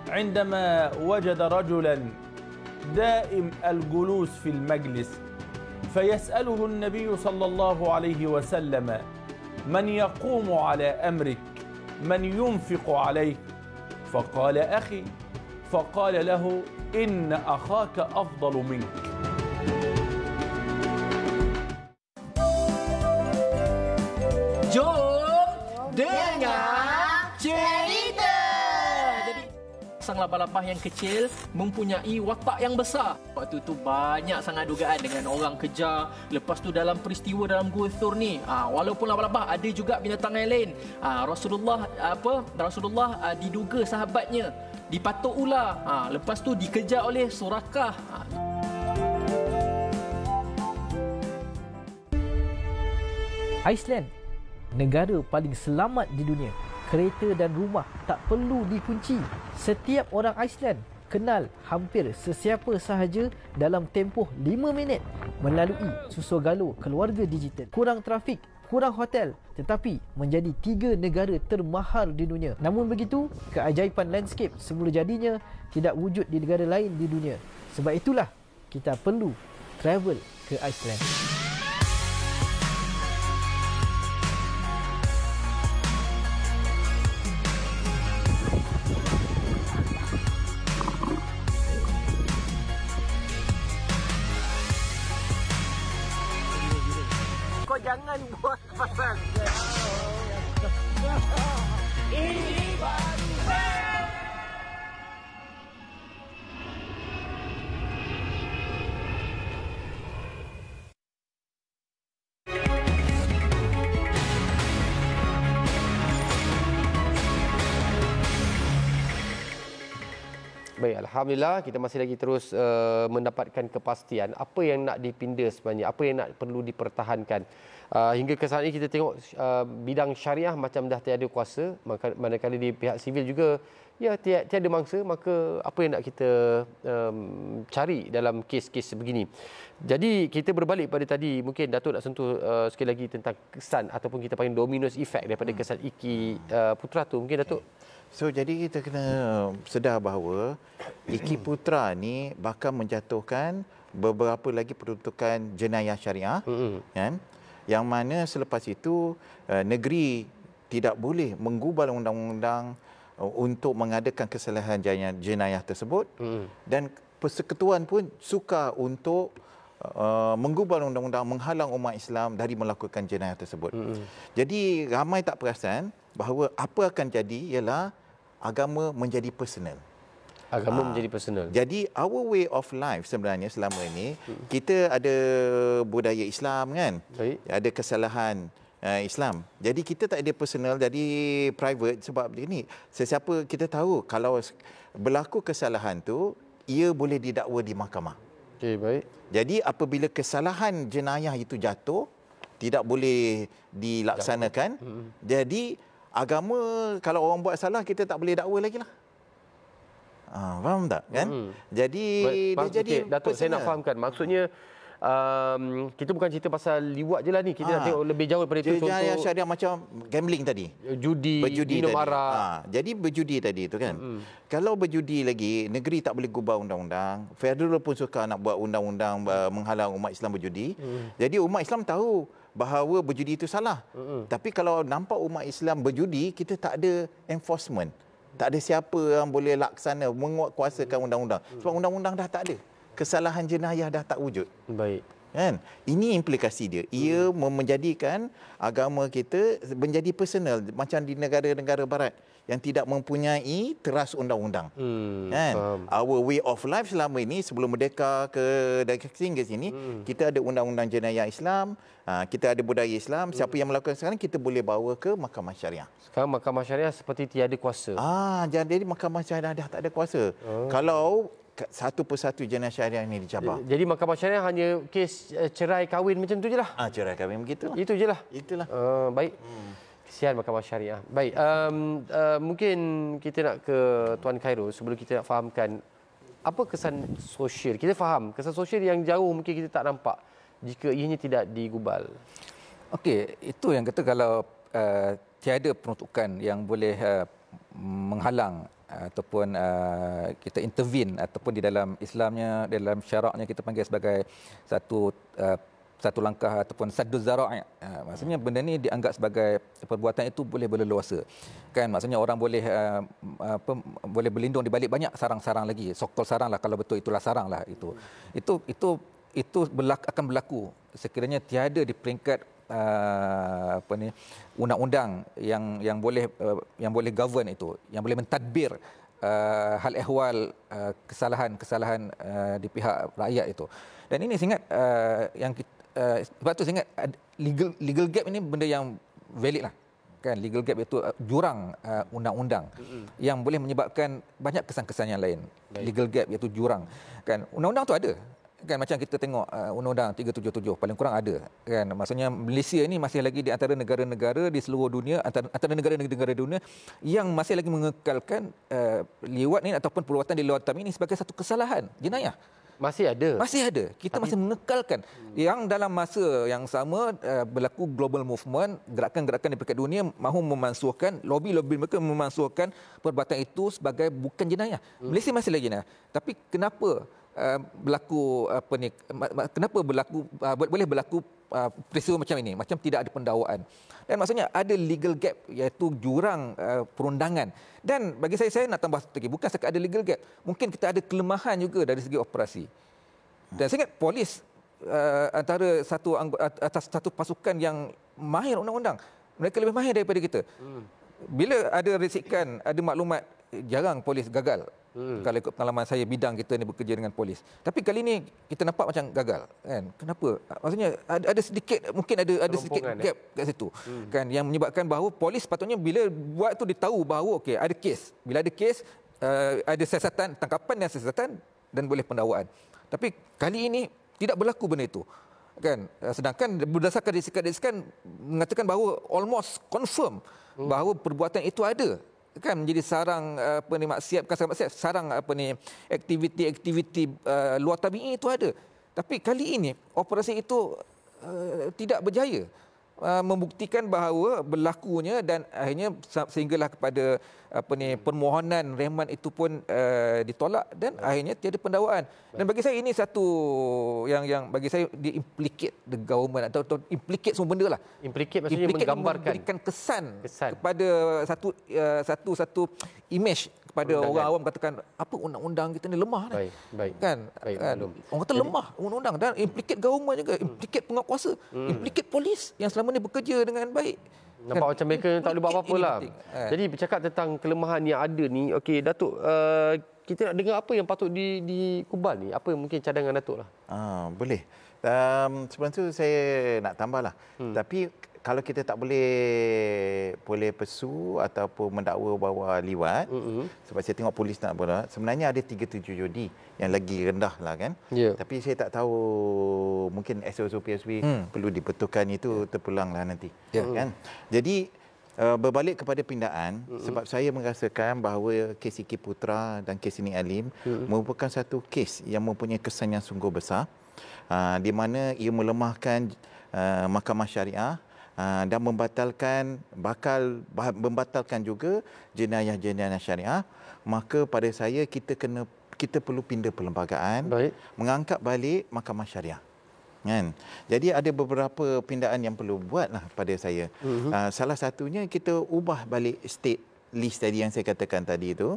عندما وجد رجلا دائم الجلوس في المجلس فيسأله النبي صلى الله عليه وسلم: من يقوم على أمرك؟ من ينفق عليك؟ فقال: أخي. فقال له: إن أخاك أفضل منك. Jom dengar cerita. Jadi sang labah-labah yang kecil mempunyai watak yang besar. Waktu tu banyak sangat dugaan dengan orang kejar. Lepas tu dalam peristiwa dalam Gua Thur ni, walaupun labah-labah ada juga binatang yang lain. Rasulullah diduga sahabatnya dipatuk ular. Lepas tu dikejar oleh Surakah. Iceland, negara paling selamat di dunia. Kereta dan rumah tak perlu dikunci. Setiap orang Iceland kenal hampir sesiapa sahaja dalam tempoh 5 minit melalui susul galur keluarga digital. Kurang trafik, kurang hotel, tetapi menjadi 3 negara termahal di dunia. Namun begitu, keajaiban landscape semula jadinya tidak wujud di negara lain di dunia. Sebab itulah kita perlu travel ke Iceland. Jangan buat pasal. Ini baru. Baik, alhamdulillah kita masih lagi terus mendapatkan kepastian apa yang nak dipinda sebenarnya, apa yang nak perlu dipertahankan. Hingga ke saat ini kita tengok bidang syariah macam dah tiada kuasa, manakala di pihak sivil juga ya tiada mangsa, maka apa yang nak kita cari dalam kes-kes sebegini. Jadi kita berbalik pada tadi, mungkin Datuk nak sentuh sekali lagi tentang kesan ataupun kita panggil dominus effect daripada kesan Iki Putra tu, mungkin Datuk. So jadi kita kena sedar bahawa Iki Putra ni bakal menjatuhkan beberapa lagi peruntukan jenayah syariah, kan? Yang mana selepas itu negeri tidak boleh menggubal undang-undang untuk mengadakan kesalahan jenayah tersebut, dan persekutuan pun sukar untuk menggubal undang-undang menghalang umat Islam dari melakukan jenayah tersebut. Jadi ramai tak perasan bahawa apa akan jadi ialah agama menjadi personal. Agama menjadi personal. Jadi our way of life sebenarnya selama ini kita ada budaya Islam, kan? Baik. Ada kesalahan Islam. Jadi kita tak ada personal, jadi private. Sebab ini sesiapa kita tahu kalau berlaku kesalahan tu ia boleh didakwa di mahkamah. Okey, baik. Jadi apabila kesalahan jenayah itu jatuh tidak boleh dilaksanakan. Jadi agama kalau orang buat salah kita tak boleh dakwa lagi lah. Faham tak kan? Jadi dia jadi Datuk, saya nak fahamkan maksudnya kita bukan cerita pasal liwat je lah ni, kita nak tengok lebih jauh daripada itu. Contoh syariah macam gambling tadi, berjudi minum tadi. arak. Jadi berjudi tadi itu kan. Kalau berjudi lagi negeri tak boleh gubah undang-undang, federal pun suka nak buat undang-undang menghalang umat Islam berjudi. Jadi umat Islam tahu bahawa berjudi itu salah. Tapi kalau nampak umat Islam berjudi, kita tak ada enforcement. Tak ada siapa yang boleh laksana, menguatkuasakan undang-undang. Sebab undang-undang dah tak ada. Kesalahan jenayah dah tak wujud. Baik. Kan? Ini implikasi dia. Ia menjadikan agama kita menjadi personal macam di negara-negara barat yang tidak mempunyai teras undang-undang. Kan? Our way of life selama ini sebelum merdeka hingga sini, kita ada undang-undang jenayah Islam, kita ada budaya Islam. Siapa yang melakukan sekarang kita boleh bawa ke mahkamah syariah. Sekarang mahkamah syariah seperti tiada kuasa. Jadi mahkamah syariah dah tak ada kuasa. Kalau satu persatu jenayah syariah ini dicabar. Jadi mahkamah syariah hanya kes cerai kahwin macam tu je lah. Cerai kahwin begitu. Itu je lah. Itulah. Baik. Kesian mahkamah syariah. Baik. Mungkin kita nak ke Tuan Khairul sebelum kita nak fahamkan apa kesan sosial. Kita faham kesan sosial yang jauh mungkin kita tak nampak jika ianya tidak digubal. Okey, itu yang kata kalau tiada peruntukan yang boleh menghalang ataupun kita intervene ataupun di dalam Islamnya, dalam syaraknya kita panggil sebagai satu langkah ataupun sadduz zara'i. Maksudnya benda ni dianggap sebagai perbuatan itu boleh berleluasa. Kan maksudnya orang boleh boleh berlindung di balik banyak sarang-sarang lagi. Sokol sarang lah kalau betul itulah sarang lah itu. Itu akan berlaku sekiranya tiada di peringkat undang-undang yang boleh govern itu, yang boleh mentadbir hal ehwal kesalahan-kesalahan di pihak rakyat itu. Dan ini saya ingat sebab tu saya ingat legal gap ini benda yang valid lah. Kan legal gap itu jurang undang-undang yang boleh menyebabkan banyak kesan-kesan yang lain. Legal gap iaitu jurang. Kan undang-undang tu ada. Kan macam kita tengok Undang-Undang 377 paling kurang ada kan, maksudnya Malaysia ini masih lagi di antara negara-negara di seluruh dunia, antara negara-negara dunia yang masih lagi mengekalkan liwat ni ataupun perbuatan di luar tabi ini sebagai satu kesalahan jenayah. Masih ada. Kita masih mengekalkan. Yang dalam masa yang sama berlaku global movement, gerakan-gerakan di peringkat dunia mahu memansuhkan, lobby-lobby mereka memansuhkan perbuatan itu sebagai bukan jenayah. Malaysia masih lagi jenayah. Tapi kenapa boleh berlaku peristiwa macam ini, macam tidak ada pendakwaan. Dan maksudnya ada legal gap iaitu jurang perundangan. Dan bagi saya nak tambah satu lagi, bukan sekadar ada legal gap, mungkin kita ada kelemahan juga dari segi operasi. Dan saya ingat polis antara satu pasukan yang mahir undang-undang, mereka lebih mahir daripada kita. Bila ada risikan, ada maklumat, jarang polis gagal. Kalau ikut pengalaman saya, bidang kita ni bekerja dengan polis. Tapi kali ni kita nampak macam gagal, kan? Kenapa? Maksudnya ada sedikit, mungkin ada sedikit gap kat situ, kan, yang menyebabkan bahawa polis patutnya bila buat tu dia tahu bahawa okey, ada kes. Bila ada kes, ada siasatan, tangkapan dan siasatan dan boleh pendakwaan. Tapi kali ini tidak berlaku benda itu. Kan? Sedangkan berdasarkan risikan mengatakan bahawa almost confirm bahawa perbuatan itu ada. Kan menjadi sarang sarang aktiviti luar tabi'i itu ada. Tapi kali ini operasi itu tidak berjaya membuktikan bahawa berlakunya, dan akhirnya sehinggalah kepada permohonan reman itu pun ditolak dan akhirnya tiada pendakwaan. Dan bagi saya ini satu yang bagi saya di implicate the government atau implicate semua benda lah. Implicate maksudnya menggambarkan, memberikan kesan kepada satu image kepada orang awam, katakan apa undang-undang kita ni lemah ni. Baik. Kan? Orang kata lemah undang-undang, dan implicate government juga, implicate penguasa, implicate polis yang selama ni bekerja dengan baik. Nampak macam mereka tak boleh buat apa-apa lah. Jadi bercakap tentang kelemahan yang ada ni, okey Datuk, kita nak dengar apa yang patut dikubal ni? Apa mungkin cadangan Datuk lah? Boleh. Sebelum tu saya nak tambah lah. Tapi kalau kita tak boleh pesu ataupun mendakwa bahawa liwat, sebab saya tengok polis nak buat, sebenarnya ada 370D yang lagi rendah lah kan. Tapi saya tak tahu, mungkin SOP perlu dibetulkan, itu terpulang lah nanti. Kan? Jadi berbalik kepada pindaan, sebab saya merasakan bahawa kes Iki Putra dan kes ini Alim merupakan satu kes yang mempunyai kesan yang sungguh besar, di mana ia melemahkan mahkamah syariah dan membatalkan juga jenayah-jenayah syariah. Maka pada saya kita perlu pindah perlembagaan, mengangkat balik mahkamah syariah. Kan? Jadi ada beberapa pindaan yang perlu buatlah pada saya. Salah satunya kita ubah balik state list tadi yang saya katakan tadi itu.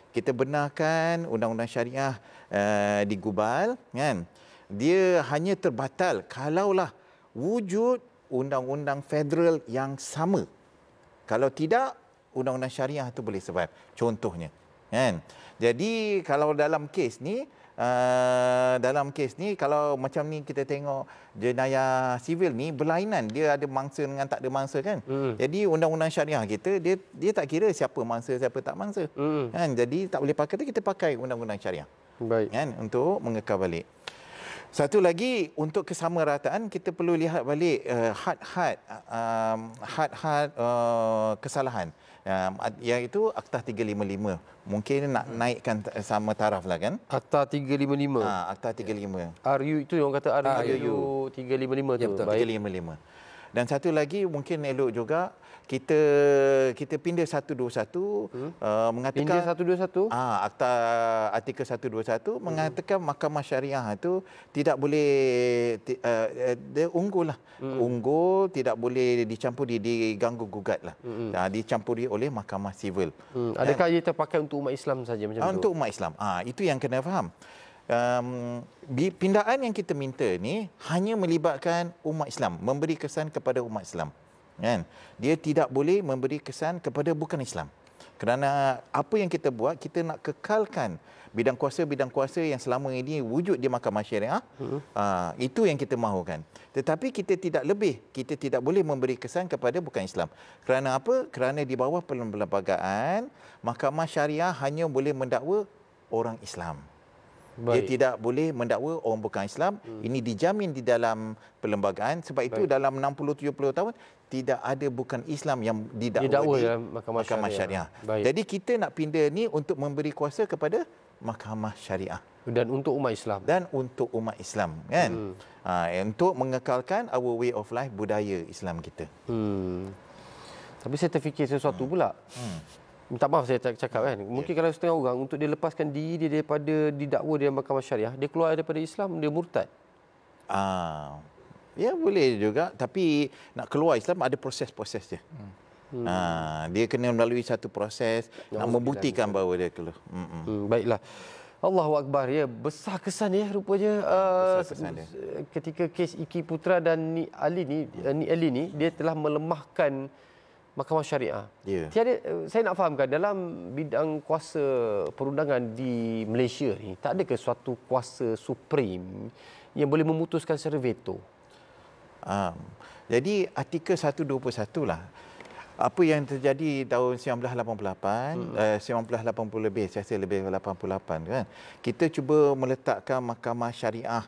Kita benarkan undang-undang syariah digubal, kan? Dia hanya terbatal kalaulah wujud undang-undang federal yang sama. Kalau tidak, undang-undang syariah itu boleh survive. Contohnya, kan? Jadi kalau dalam kes ni kalau macam ni kita tengok jenayah sivil ni berlainan, dia ada mangsa dengan tak ada mangsa, kan? Jadi undang-undang syariah kita dia tak kira siapa mangsa siapa tak mangsa. Kan? Jadi tak boleh pakai, kita pakai undang-undang syariah. Kan? Untuk mengekal balik. Satu lagi, untuk kesamarataan kita perlu lihat balik had kesalahan, iaitu Akta 355. Mungkin nak naikkan sama taraf lah, kan? Akta 355. Akta 355. RU itu yang orang kata RU 355 tu. Ya, betul. 355. Dan satu lagi mungkin elok juga kita pindah 121 mengatakan pindah 121 akta artikel 121 mengatakan mahkamah syariah itu tidak boleh dia unggul lah. Unggul, tidak boleh dicampuri, diganggu gugat lah. Dicampuri oleh mahkamah sivil. Adakah ia terpakai untuk umat Islam saja macam itu? Untuk umat Islam. Itu yang kena faham. Pindaan yang kita minta ni hanya melibatkan umat Islam, memberi kesan kepada umat Islam. Kan? Dia tidak boleh memberi kesan kepada bukan Islam. Kerana apa yang kita buat, kita nak kekalkan bidang kuasa yang selama ini wujud di mahkamah syariah. Itu yang kita mahukan. Tetapi kita tidak boleh memberi kesan kepada bukan Islam. Kerana apa? Kerana di bawah perlembagaan, mahkamah syariah hanya boleh mendakwa orang Islam. Dia tidak boleh mendakwa orang bukan Islam. Ini dijamin di dalam perlembagaan. Sebab itu dalam 60-70 tahun tidak ada bukan Islam yang didakwa di mahkamah syariah. Jadi kita nak pindah ni untuk memberi kuasa kepada mahkamah syariah. Dan untuk umat Islam. Dan untuk umat Islam. Kan? Untuk mengekalkan our way of life, budaya Islam kita. Tapi saya terfikir sesuatu pula. Minta maaf saya cakap kan. Mungkin kalau setengah orang untuk dia lepaskan diri dia daripada didakwa dalam mahkamah syariah, dia keluar daripada Islam, dia murtad. Ya boleh juga, tapi nak keluar Islam ada proses-proses dia. Dia kena melalui satu proses nak membuktikan bahawa dia keluar. Baiklah. Allahu Akbar, ya, besar kesan ya rupanya ketika kes Iki Putra dan Nik Ali ni dia telah melemahkan mahkamah syariah. Saya nak fahamkan dalam bidang kuasa perundangan di Malaysia ni, tak adakah suatu kuasa supreme yang boleh memutuskan secara veto? Jadi artikel 121 lah. Apa yang terjadi tahun 1988, 1980 lebih, saya rasa lebih 88 kan. Kita cuba meletakkan mahkamah syariah.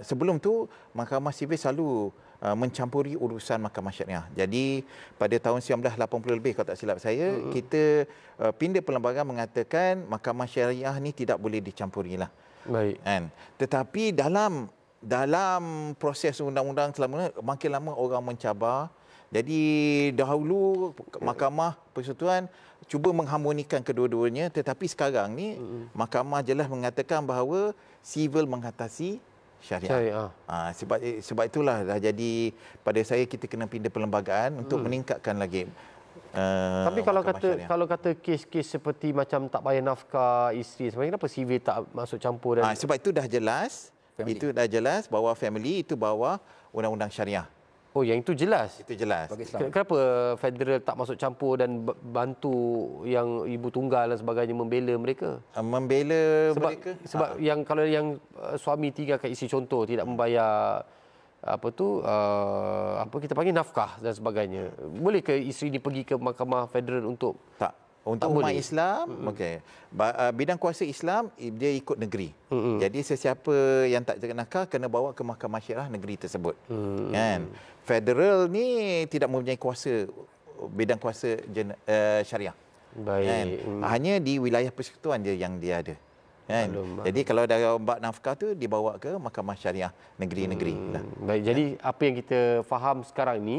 Sebelum tu mahkamah sivil selalu mencampuri urusan mahkamah syariah. Jadi pada tahun 1980 lebih kalau tak silap saya, kita pindah perlembagaan mengatakan mahkamah syariah ni tidak boleh dicampurilah. Baik. Kan? Tetapi dalam proses undang-undang selama makin lama orang mencabar. Jadi dahulu Mahkamah Persekutuan cuba mengharmonikan kedua-duanya, tetapi sekarang ni mahkamah jelas mengatakan bahawa sivil mengatasi syariah. Sebab itulah dah jadi pada saya kita kena pindah perlembagaan untuk meningkatkan lagi. Tapi kalau kata kes-kes seperti macam tak bayar nafkah isteri, sebenarnya kenapa sivil tak masuk campur? Sebab itu dah jelas. Family. Itu dah jelas bahawa family itu bawah undang-undang syariah. Oh, yang itu jelas? Itu jelas. Kenapa federal tak masuk campur dan bantu yang ibu tunggal dan sebagainya membela mereka? Membela mereka? Sebab yang kalau yang suami tinggalkan isteri, contoh tidak membayar apa kita panggil nafkah dan sebagainya. Boleh ke isteri ini pergi ke mahkamah federal untuk Untuk umat Islam, bidang kuasa Islam dia ikut negeri. Jadi sesiapa yang tak jaga nafkah kena bawa ke mahkamah syariah negeri tersebut. Kan? Federal ni tidak mempunyai kuasa bidang kuasa syariah. Baik. Kan? Hanya di wilayah persekutuan dia yang dia ada. Kan? Jadi kalau dah bab nafkah tu dibawa ke mahkamah syariah negeri-negeri. Baik, jadi apa yang kita faham sekarang ni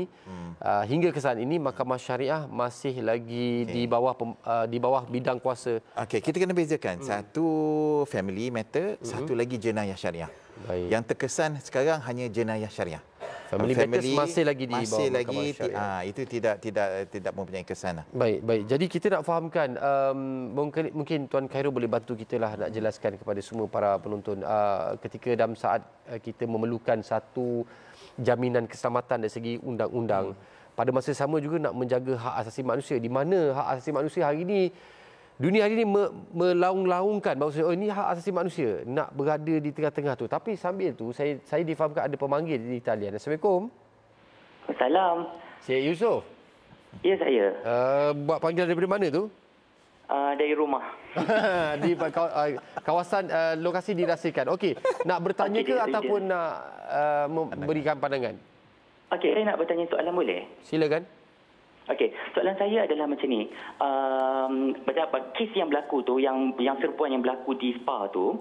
hingga ke saat ini mahkamah syariah masih lagi di bawah bidang kuasa. Kita kena bezakan. Satu family matter, satu lagi jenayah syariah. Baik. Yang terkesan sekarang hanya jenayah syariah. Family matters masih lagi di bawah mahkamah syariah. Itu tidak mempunyai kesan. Baik. Jadi kita nak fahamkan, mungkin Tuan Khairul boleh bantu kita lah nak jelaskan kepada semua para penonton ketika dalam saat kita memerlukan satu jaminan keselamatan dari segi undang-undang, pada masa sama juga nak menjaga hak asasi manusia, di mana hak asasi manusia hari ini, dunia hari ini melaung-laungkan bahawa ini hak asasi manusia nak berada di tengah-tengah tu. Tapi sambil tu saya difahamkan ada pemanggil di talian. Assalamualaikum. Salam. Saya Yusof. Ya, saya. Buat panggilan daripada mana tu? Dari rumah. Di kawasan lokasi dirahsiakan. Okey, nak bertanya ke ataupun nak memberikan pandangan? Okey, saya nak bertanya soalan boleh? Silakan. Okey, soalan saya adalah macam ni. Kes yang berlaku tu, yang serbuan yang berlaku di Spa tu,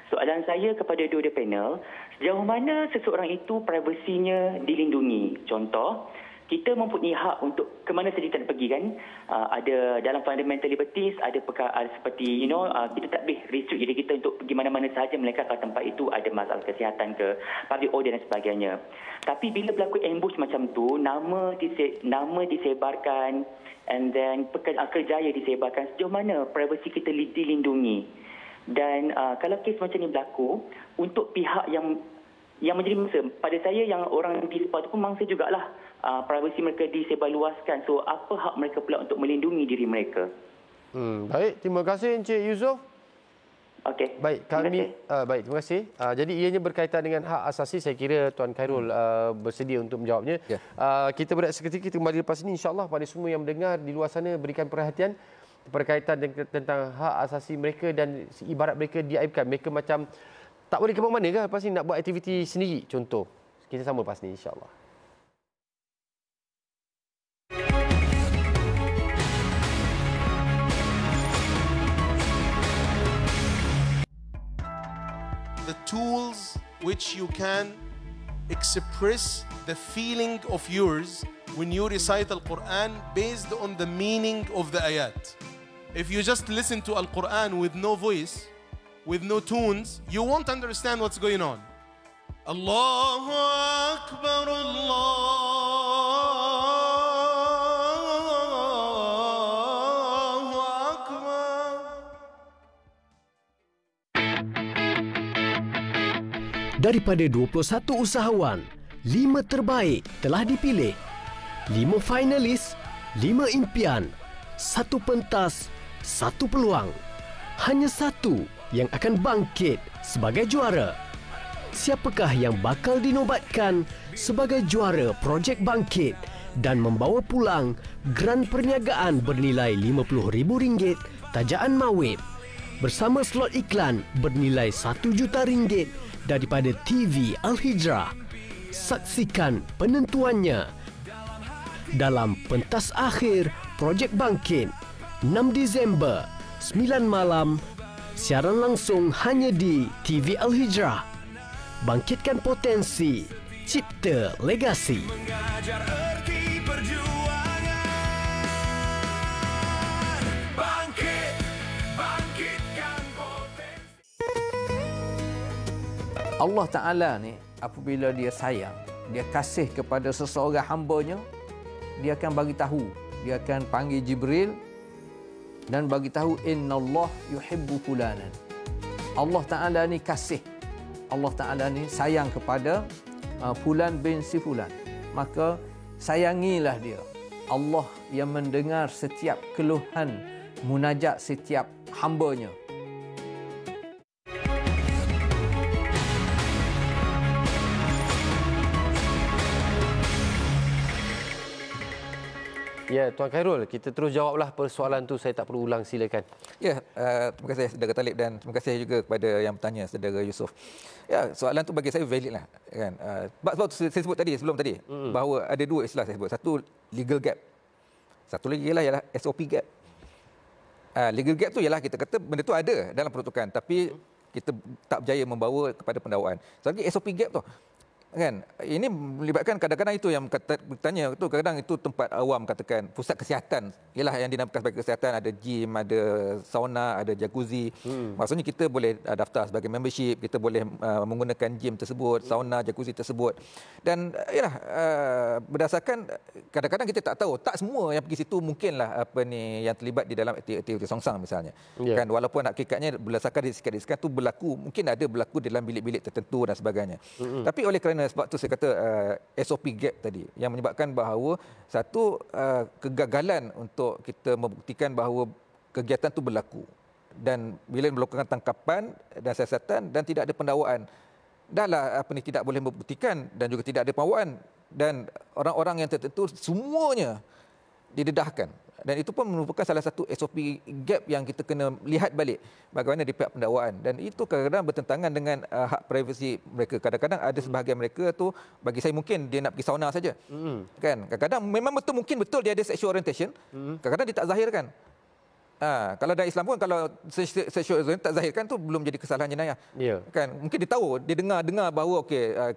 Soalan saya kepada dua-dua panel, sejauh mana seseorang itu privasinya dilindungi? Contoh, kita mempunyai hak untuk ke mana saja kita nak pergi kan. Ada dalam fundamental liberties, ada perkara seperti kita tak boleh restrict diri kita untuk pergi mana-mana sahaja, melainkan kalau tempat itu ada masalah kesihatan ke, public order dan sebagainya. Tapi bila berlaku ambush macam tu, nama disebarkan, and then kerjaya disebarkan, sejauh mana privasi kita dilindungi? Dan kalau kes macam ni berlaku, untuk pihak yang menjadi mangsa, pada saya yang orang di sepa tu pun mangsa jugalah, privasi mereka disebarluaskan. So apa hak mereka pula untuk melindungi diri mereka? Baik, terima kasih Encik Yusof. Okey. Baik, terima kasih. Jadi ianya berkaitan dengan hak asasi, saya kira Tuan Khairul bersedia untuk menjawabnya. Kita berehat seketika, kita kembali lepas ini, insya-Allah pada semua yang mendengar di luar sana berikan perhatian berkaitan tentang hak asasi mereka, dan ibarat mereka diaibkan, mereka macam tak boleh ke mana ke lepas ni nak buat aktiviti sendiri contoh. Kita sama lepas ni, insya-Allah. The tools which you can express the feeling of yours when you recite Al-Quran based on the meaning of the ayat. If you just listen to Al-Quran with no voice, with no tunes, you won't understand what's going on. Allahu Akbar, Allahu Akbar. Daripada 21 usahawan, 5 terbaik telah dipilih. 5 finalis, 5 impian, 1 pentas, 1 peluang. Hanya 1 yang akan bangkit sebagai juara. Siapakah yang bakal dinobatkan sebagai juara projek Bangkit dan membawa pulang geran perniagaan bernilai RM50,000 tajaan Mawib bersama slot iklan bernilai RM1 juta daripada TV Al-Hijrah. Saksikan penentuannya dalam pentas akhir projek Bangkit 6 Disember 9 malam, siaran langsung hanya di TV Al-Hijrah. Bangkitkan potensi, cipta legasi. Mengajar erti perjuangan. Bangkit, bangkitkan potensi. Allah Ta'ala ni apabila dia sayang, dia kasih kepada seseorang hamba-Nya, dia akan bagi tahu, dia akan panggil Jibril dan bagi tahu innallah yuhibbu fulanan. Allah Ta'ala ni kasih, Allah Ta'ala ni sayang kepada fulan bin si fulan. Maka sayangilah dia. Allah yang mendengar setiap keluhan munajat setiap hamba-Nya. Ya, Tuan Khairul, kita terus jawablah persoalan tu, saya tak perlu ulang, silakan. Ya, terima kasih Saudara Talib dan terima kasih juga kepada yang bertanya, Saudara Yusof. Ya, soalan tu bagi saya valid lah, kan. Sebab saya sebut tadi, sebelum tadi, bahawa ada dua istilah saya sebut. Satu, legal gap. Satu lagi ialah SOP gap. Legal gap tu ialah kita kata benda tu ada dalam peruntukan, tapi kita tak berjaya membawa kepada pendakwaan. Satu lagi SOP gap tu, kan, ini melibatkan kadang-kadang itu yang bertanya tu, kadang-kadang itu tempat awam katakan pusat kesihatan, ialah yang dinamakan sebagai kesihatan, ada gym, ada sauna, ada jacuzzi. Maksudnya kita boleh daftar sebagai membership, kita boleh menggunakan gym tersebut, sauna, jacuzzi tersebut. Dan ialah berdasarkan kadang-kadang kita tak tahu, tak semua yang pergi situ mungkinlah yang terlibat di dalam aktiviti songsang misalnya. Kan, walaupun hakikatnya berdasarkan risiko-risiko tu berlaku, mungkin ada berlaku dalam bilik-bilik tertentu dan sebagainya. Tapi oleh kerana sebab tu saya kata SOP gap tadi yang menyebabkan bahawa satu kegagalan untuk kita membuktikan bahawa kegiatan itu berlaku, dan bila melakukan tangkapan dan siasatan dan tidak ada pendakwaan, dahlah tidak boleh membuktikan dan juga tidak ada pendakwaan, dan orang-orang yang tertentu semuanya didedahkan. Dan itu pun merupakan salah satu SOP gap yang kita kena lihat balik bagaimana di pihak pendakwaan. Dan itu kadang-kadang bertentangan dengan hak privasi mereka. Kadang-kadang ada sebahagian mereka tu, bagi saya mungkin dia nak pergi sauna saja. Kan? Kadang-kadang memang betul, mungkin betul dia ada sexual orientation. Kadang-kadang dia tak zahirkan. Kalau dalam Islam pun kalau sexual harassment tak zahirkan tu belum jadi kesalahan jenayah. Kan mungkin dia tahu, dia dengar bahawa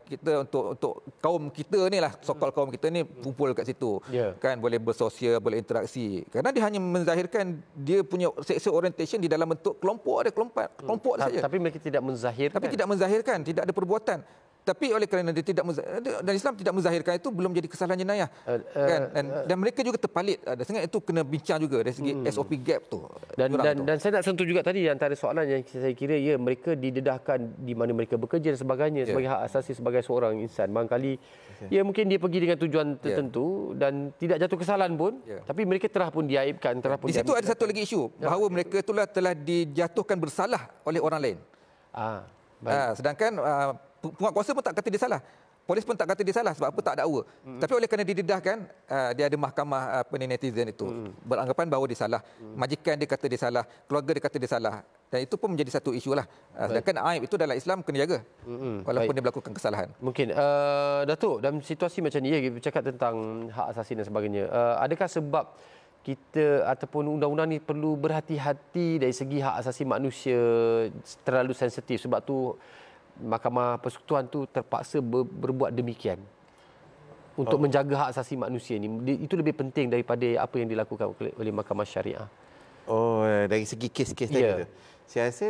kita untuk kaum kita ni lah, sokol kaum kita ni kumpul kat situ. Kan boleh bersosial, boleh interaksi. Kerana dia hanya menzahirkan dia punya sexual orientation di dalam bentuk kelompok kelompok saja. Tapi mereka tidak menzahirkan. Tidak ada perbuatan. Tapi oleh kerana dia tidak dan Islam tidak menzahirkan itu belum jadi kesalahan jenayah. Kan? Dan mereka juga terpalit. Sehingga itu kena bincang juga dari segi SOP gap tu. Dan saya nak sentuh juga tadi antara soalan yang saya kira mereka didedahkan di mana mereka bekerja dan sebagainya sebagai hak asasi sebagai seorang insan. Barangkali mungkin dia pergi dengan tujuan tertentu dan tidak jatuh kesalahan pun, tapi mereka terah pun diaibkan, Di situ ada satu lagi isu bahawa mereka itulah telah dijatuhkan bersalah oleh orang lain. Sedangkan penguat kuasa pun tak kata dia salah. Polis pun tak kata dia salah sebab apa tak dakwa. Tapi oleh kerana didedahkan, dia ada mahkamah netizen itu beranggapan bahawa dia salah. Majikan dia kata dia salah, keluarga dia kata dia salah. Dan itu pun menjadi satu isu lah. Sedangkan aib itu dalam Islam kena jaga. Walaupun dia melakukan kesalahan. Mungkin Datuk, dalam situasi macam ni kita bercakap tentang hak asasi dan sebagainya. Adakah sebab kita ataupun undang-undang ni perlu berhati-hati dari segi hak asasi manusia terlalu sensitif, sebab tu Mahkamah Persekutuan tu terpaksa berbuat demikian untuk menjaga hak asasi manusia ni? Itu lebih penting daripada apa yang dilakukan oleh Mahkamah Syariah. Dari segi kes-kes tadi tu. Saya rasa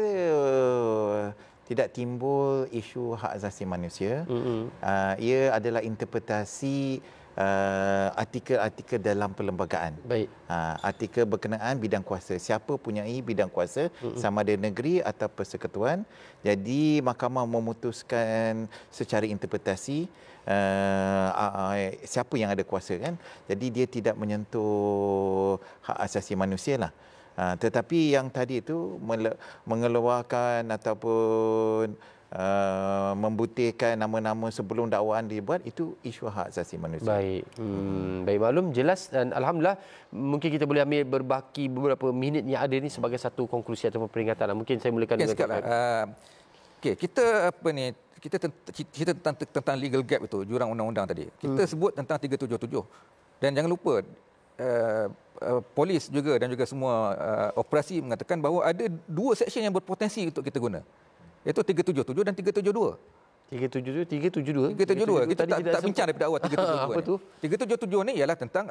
tidak timbul isu hak asasi manusia. Ia adalah interpretasi artikel-artikel dalam perlembagaan. Artikel berkenaan bidang kuasa. Siapa punyai bidang kuasa, sama ada negeri atau persekutuan. Jadi mahkamah memutuskan secara interpretasi siapa yang ada kuasa, kan. Jadi dia tidak menyentuh hak asasi manusia lah. Tetapi yang tadi itu mengeluarkan ataupun membuktikan nama-nama sebelum dakwaan dibuat, itu isu hak asasi manusia. Baik, baik, maklum, jelas, dan alhamdulillah mungkin kita boleh ambil beberapa minit yang ada ni sebagai satu konklusi ataupun peringatan. Mungkin saya mulakan dengan kita tentang legal gap itu, jurang undang-undang tadi. Kita sebut tentang 377. Dan jangan lupa polis juga dan juga semua operasi mengatakan bahawa ada dua seksyen yang berpotensi untuk kita guna, iaitu 377 dan 372. 372. Kita tak bincang daripada awal 372. Apa tu? 377 ni ialah tentang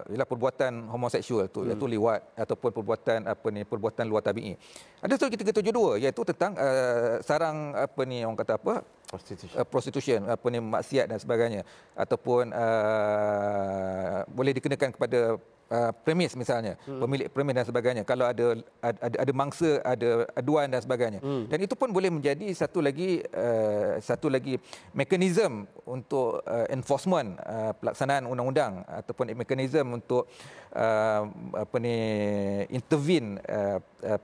perbuatan homoseksual tu, iaitu liwat ataupun perbuatan luar tabi'i. Ada satu 372 iaitu tentang sarang orang kata prostitution, maksiat dan sebagainya, ataupun boleh dikenakan kepada premis misalnya, pemilik premis dan sebagainya, kalau ada mangsa, ada aduan dan sebagainya. Dan itu pun boleh menjadi satu lagi mekanisme untuk enforcement, pelaksanaan undang-undang, ataupun mekanisme untuk intervene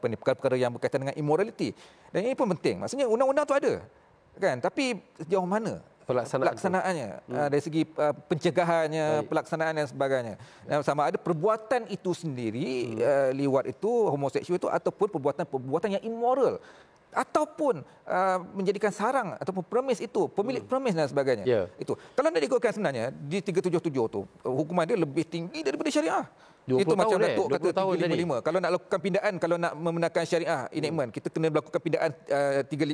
perkara-perkara yang berkaitan dengan immorality. Dan ini pun penting. Maksudnya undang-undang tu ada, kan, tapi sejauh mana pelaksanaannya, dari segi pencegahannya, pelaksanaan dan sebagainya. Sama ada perbuatan itu sendiri, liwat itu, homoseksual itu, ataupun perbuatan yang immoral, ataupun menjadikan sarang ataupun premis itu, pemilik premis dan sebagainya. Itu. Kalau nak diikutkan sebenarnya, di 377 tu, hukuman dia lebih tinggi daripada syariah. Itu macam Datuk kata 355. Kalau nak lakukan pindaan, kalau nak membenarkan syariah enactment, kita kena melakukan pindaan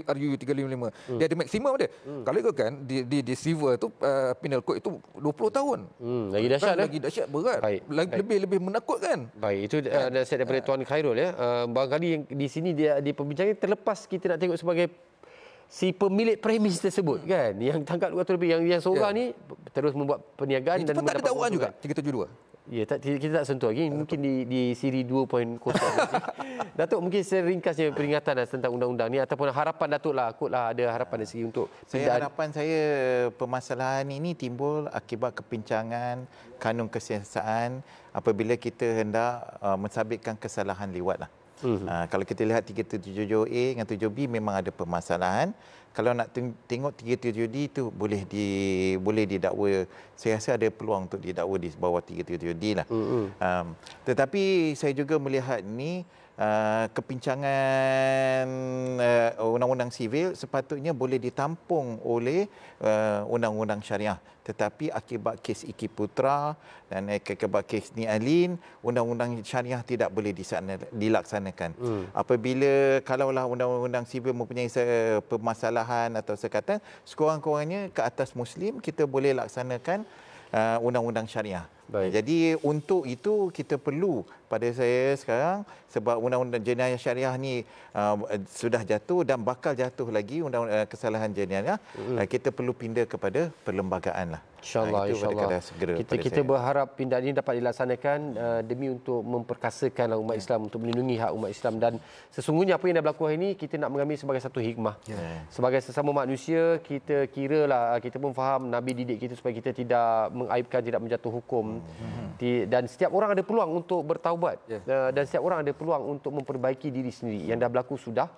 RUU 355. Dia ada maksimum dia. Kalau ikutkan di civil tu, penal code itu 20 tahun. Lagi dahsyat, lagi dahsyat, berat. Lebih menakutkan. Baik, itu nasihat daripada Tuan Khairul, ya. Barangkali yang di sini dia di perbincangan terlepas kita nak tengok sebagai si pemilik premis tersebut, kan, yang tangkap 200 lebih, yang seorang ni terus membuat perniagaan itu dan mendapat dakwaan juga 372. Ya, kita tak sentuh lagi. Mungkin di siri 2.0. Datuk, mungkin seringkasnya peringatan tentang undang-undang ni, ataupun harapan Datuk lah, kotlah ada harapan dari segi untuk harapan saya, permasalahan ini timbul akibat kepincangan kanun kesiasaan apabila kita hendak mensabitkan kesalahan liwat lah. Kalau kita lihat 377A dengan 7B memang ada permasalahan. Kalau nak tengok 377D itu boleh didakwa. Saya rasa ada peluang untuk didakwa di bawah 377D lah. Tetapi saya juga melihat ni kepincangan undang-undang sivil sepatutnya boleh ditampung oleh undang-undang syariah. Tetapi akibat kes Iki Putra dan akibat kes Ni Alin, undang-undang syariah tidak boleh dilaksanakan. Apabila kalaulah undang-undang sivil mempunyai permasalahan atau sekatan, sekurang-kurangnya ke atas Muslim kita boleh laksanakan undang-undang syariah. Baik. Jadi untuk itu kita perlu, pada saya sekarang, sebab undang-undang jenayah syariah ni sudah jatuh dan bakal jatuh lagi undang-undang kesalahan jenayah, kita perlu pindah kepada perlembagaan lah. InsyaAllah, insyaAllah. Kita berharap pindahan ini dapat dilaksanakan demi untuk memperkasakan umat Islam, untuk melindungi hak umat Islam. Dan sesungguhnya apa yang dah berlaku hari ini, kita nak mengambil sebagai satu hikmah. Sebagai sesama manusia, kita kiralah, kita pun faham Nabi didik kita supaya kita tidak mengaibkan, tidak menjatuh hukum. Dan setiap orang ada peluang untuk bertaubat. Dan setiap orang ada peluang untuk memperbaiki diri sendiri. Yang dah berlaku sudah.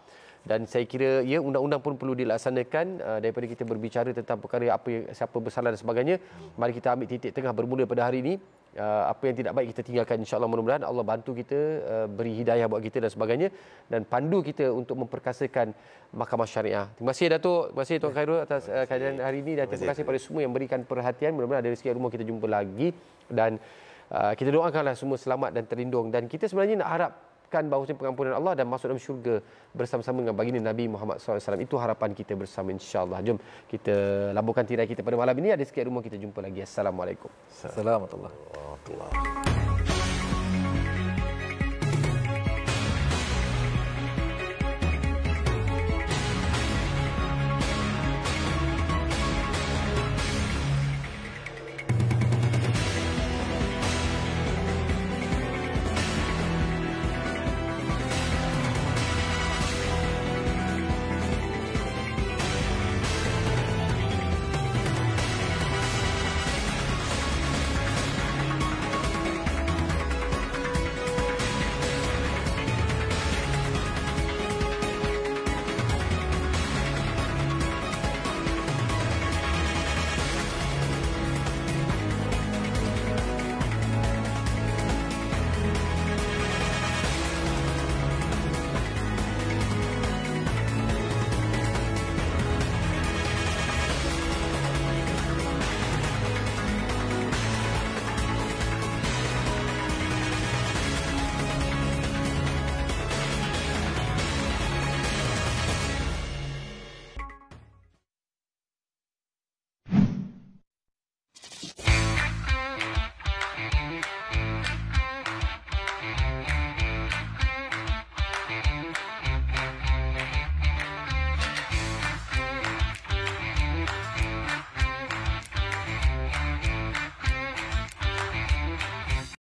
Dan saya kira undang-undang pun perlu dilaksanakan. Daripada kita berbicara tentang perkara siapa bersalah dan sebagainya, mari kita ambil titik tengah bermula pada hari ini. Apa yang tidak baik kita tinggalkan, insya-Allah. Mudah-mudahan Allah bantu kita, beri hidayah buat kita dan sebagainya, dan pandu kita untuk memperkasakan mahkamah syariah. Terima kasih Datuk, terima kasih Tuan Khairul atas kehadiran hari ini, dan terima kasih pada semua yang berikan perhatian. Mudah-mudahan ada rezeki rumah kita jumpa lagi, dan kita doakanlah semua selamat dan terlindung. Dan kita sebenarnya nak harapkan bahawa pengampunan Allah dan masuk dalam syurga bersama-sama dengan baginda Nabi Muhammad SAW. Itu harapan kita bersama, insya-Allah. Jom kita laburkan tirai kita pada malam ini. Ada sikit rumah kita jumpa lagi. Assalamualaikum. Assalamualaikum warahmatullahi wabarakatuh.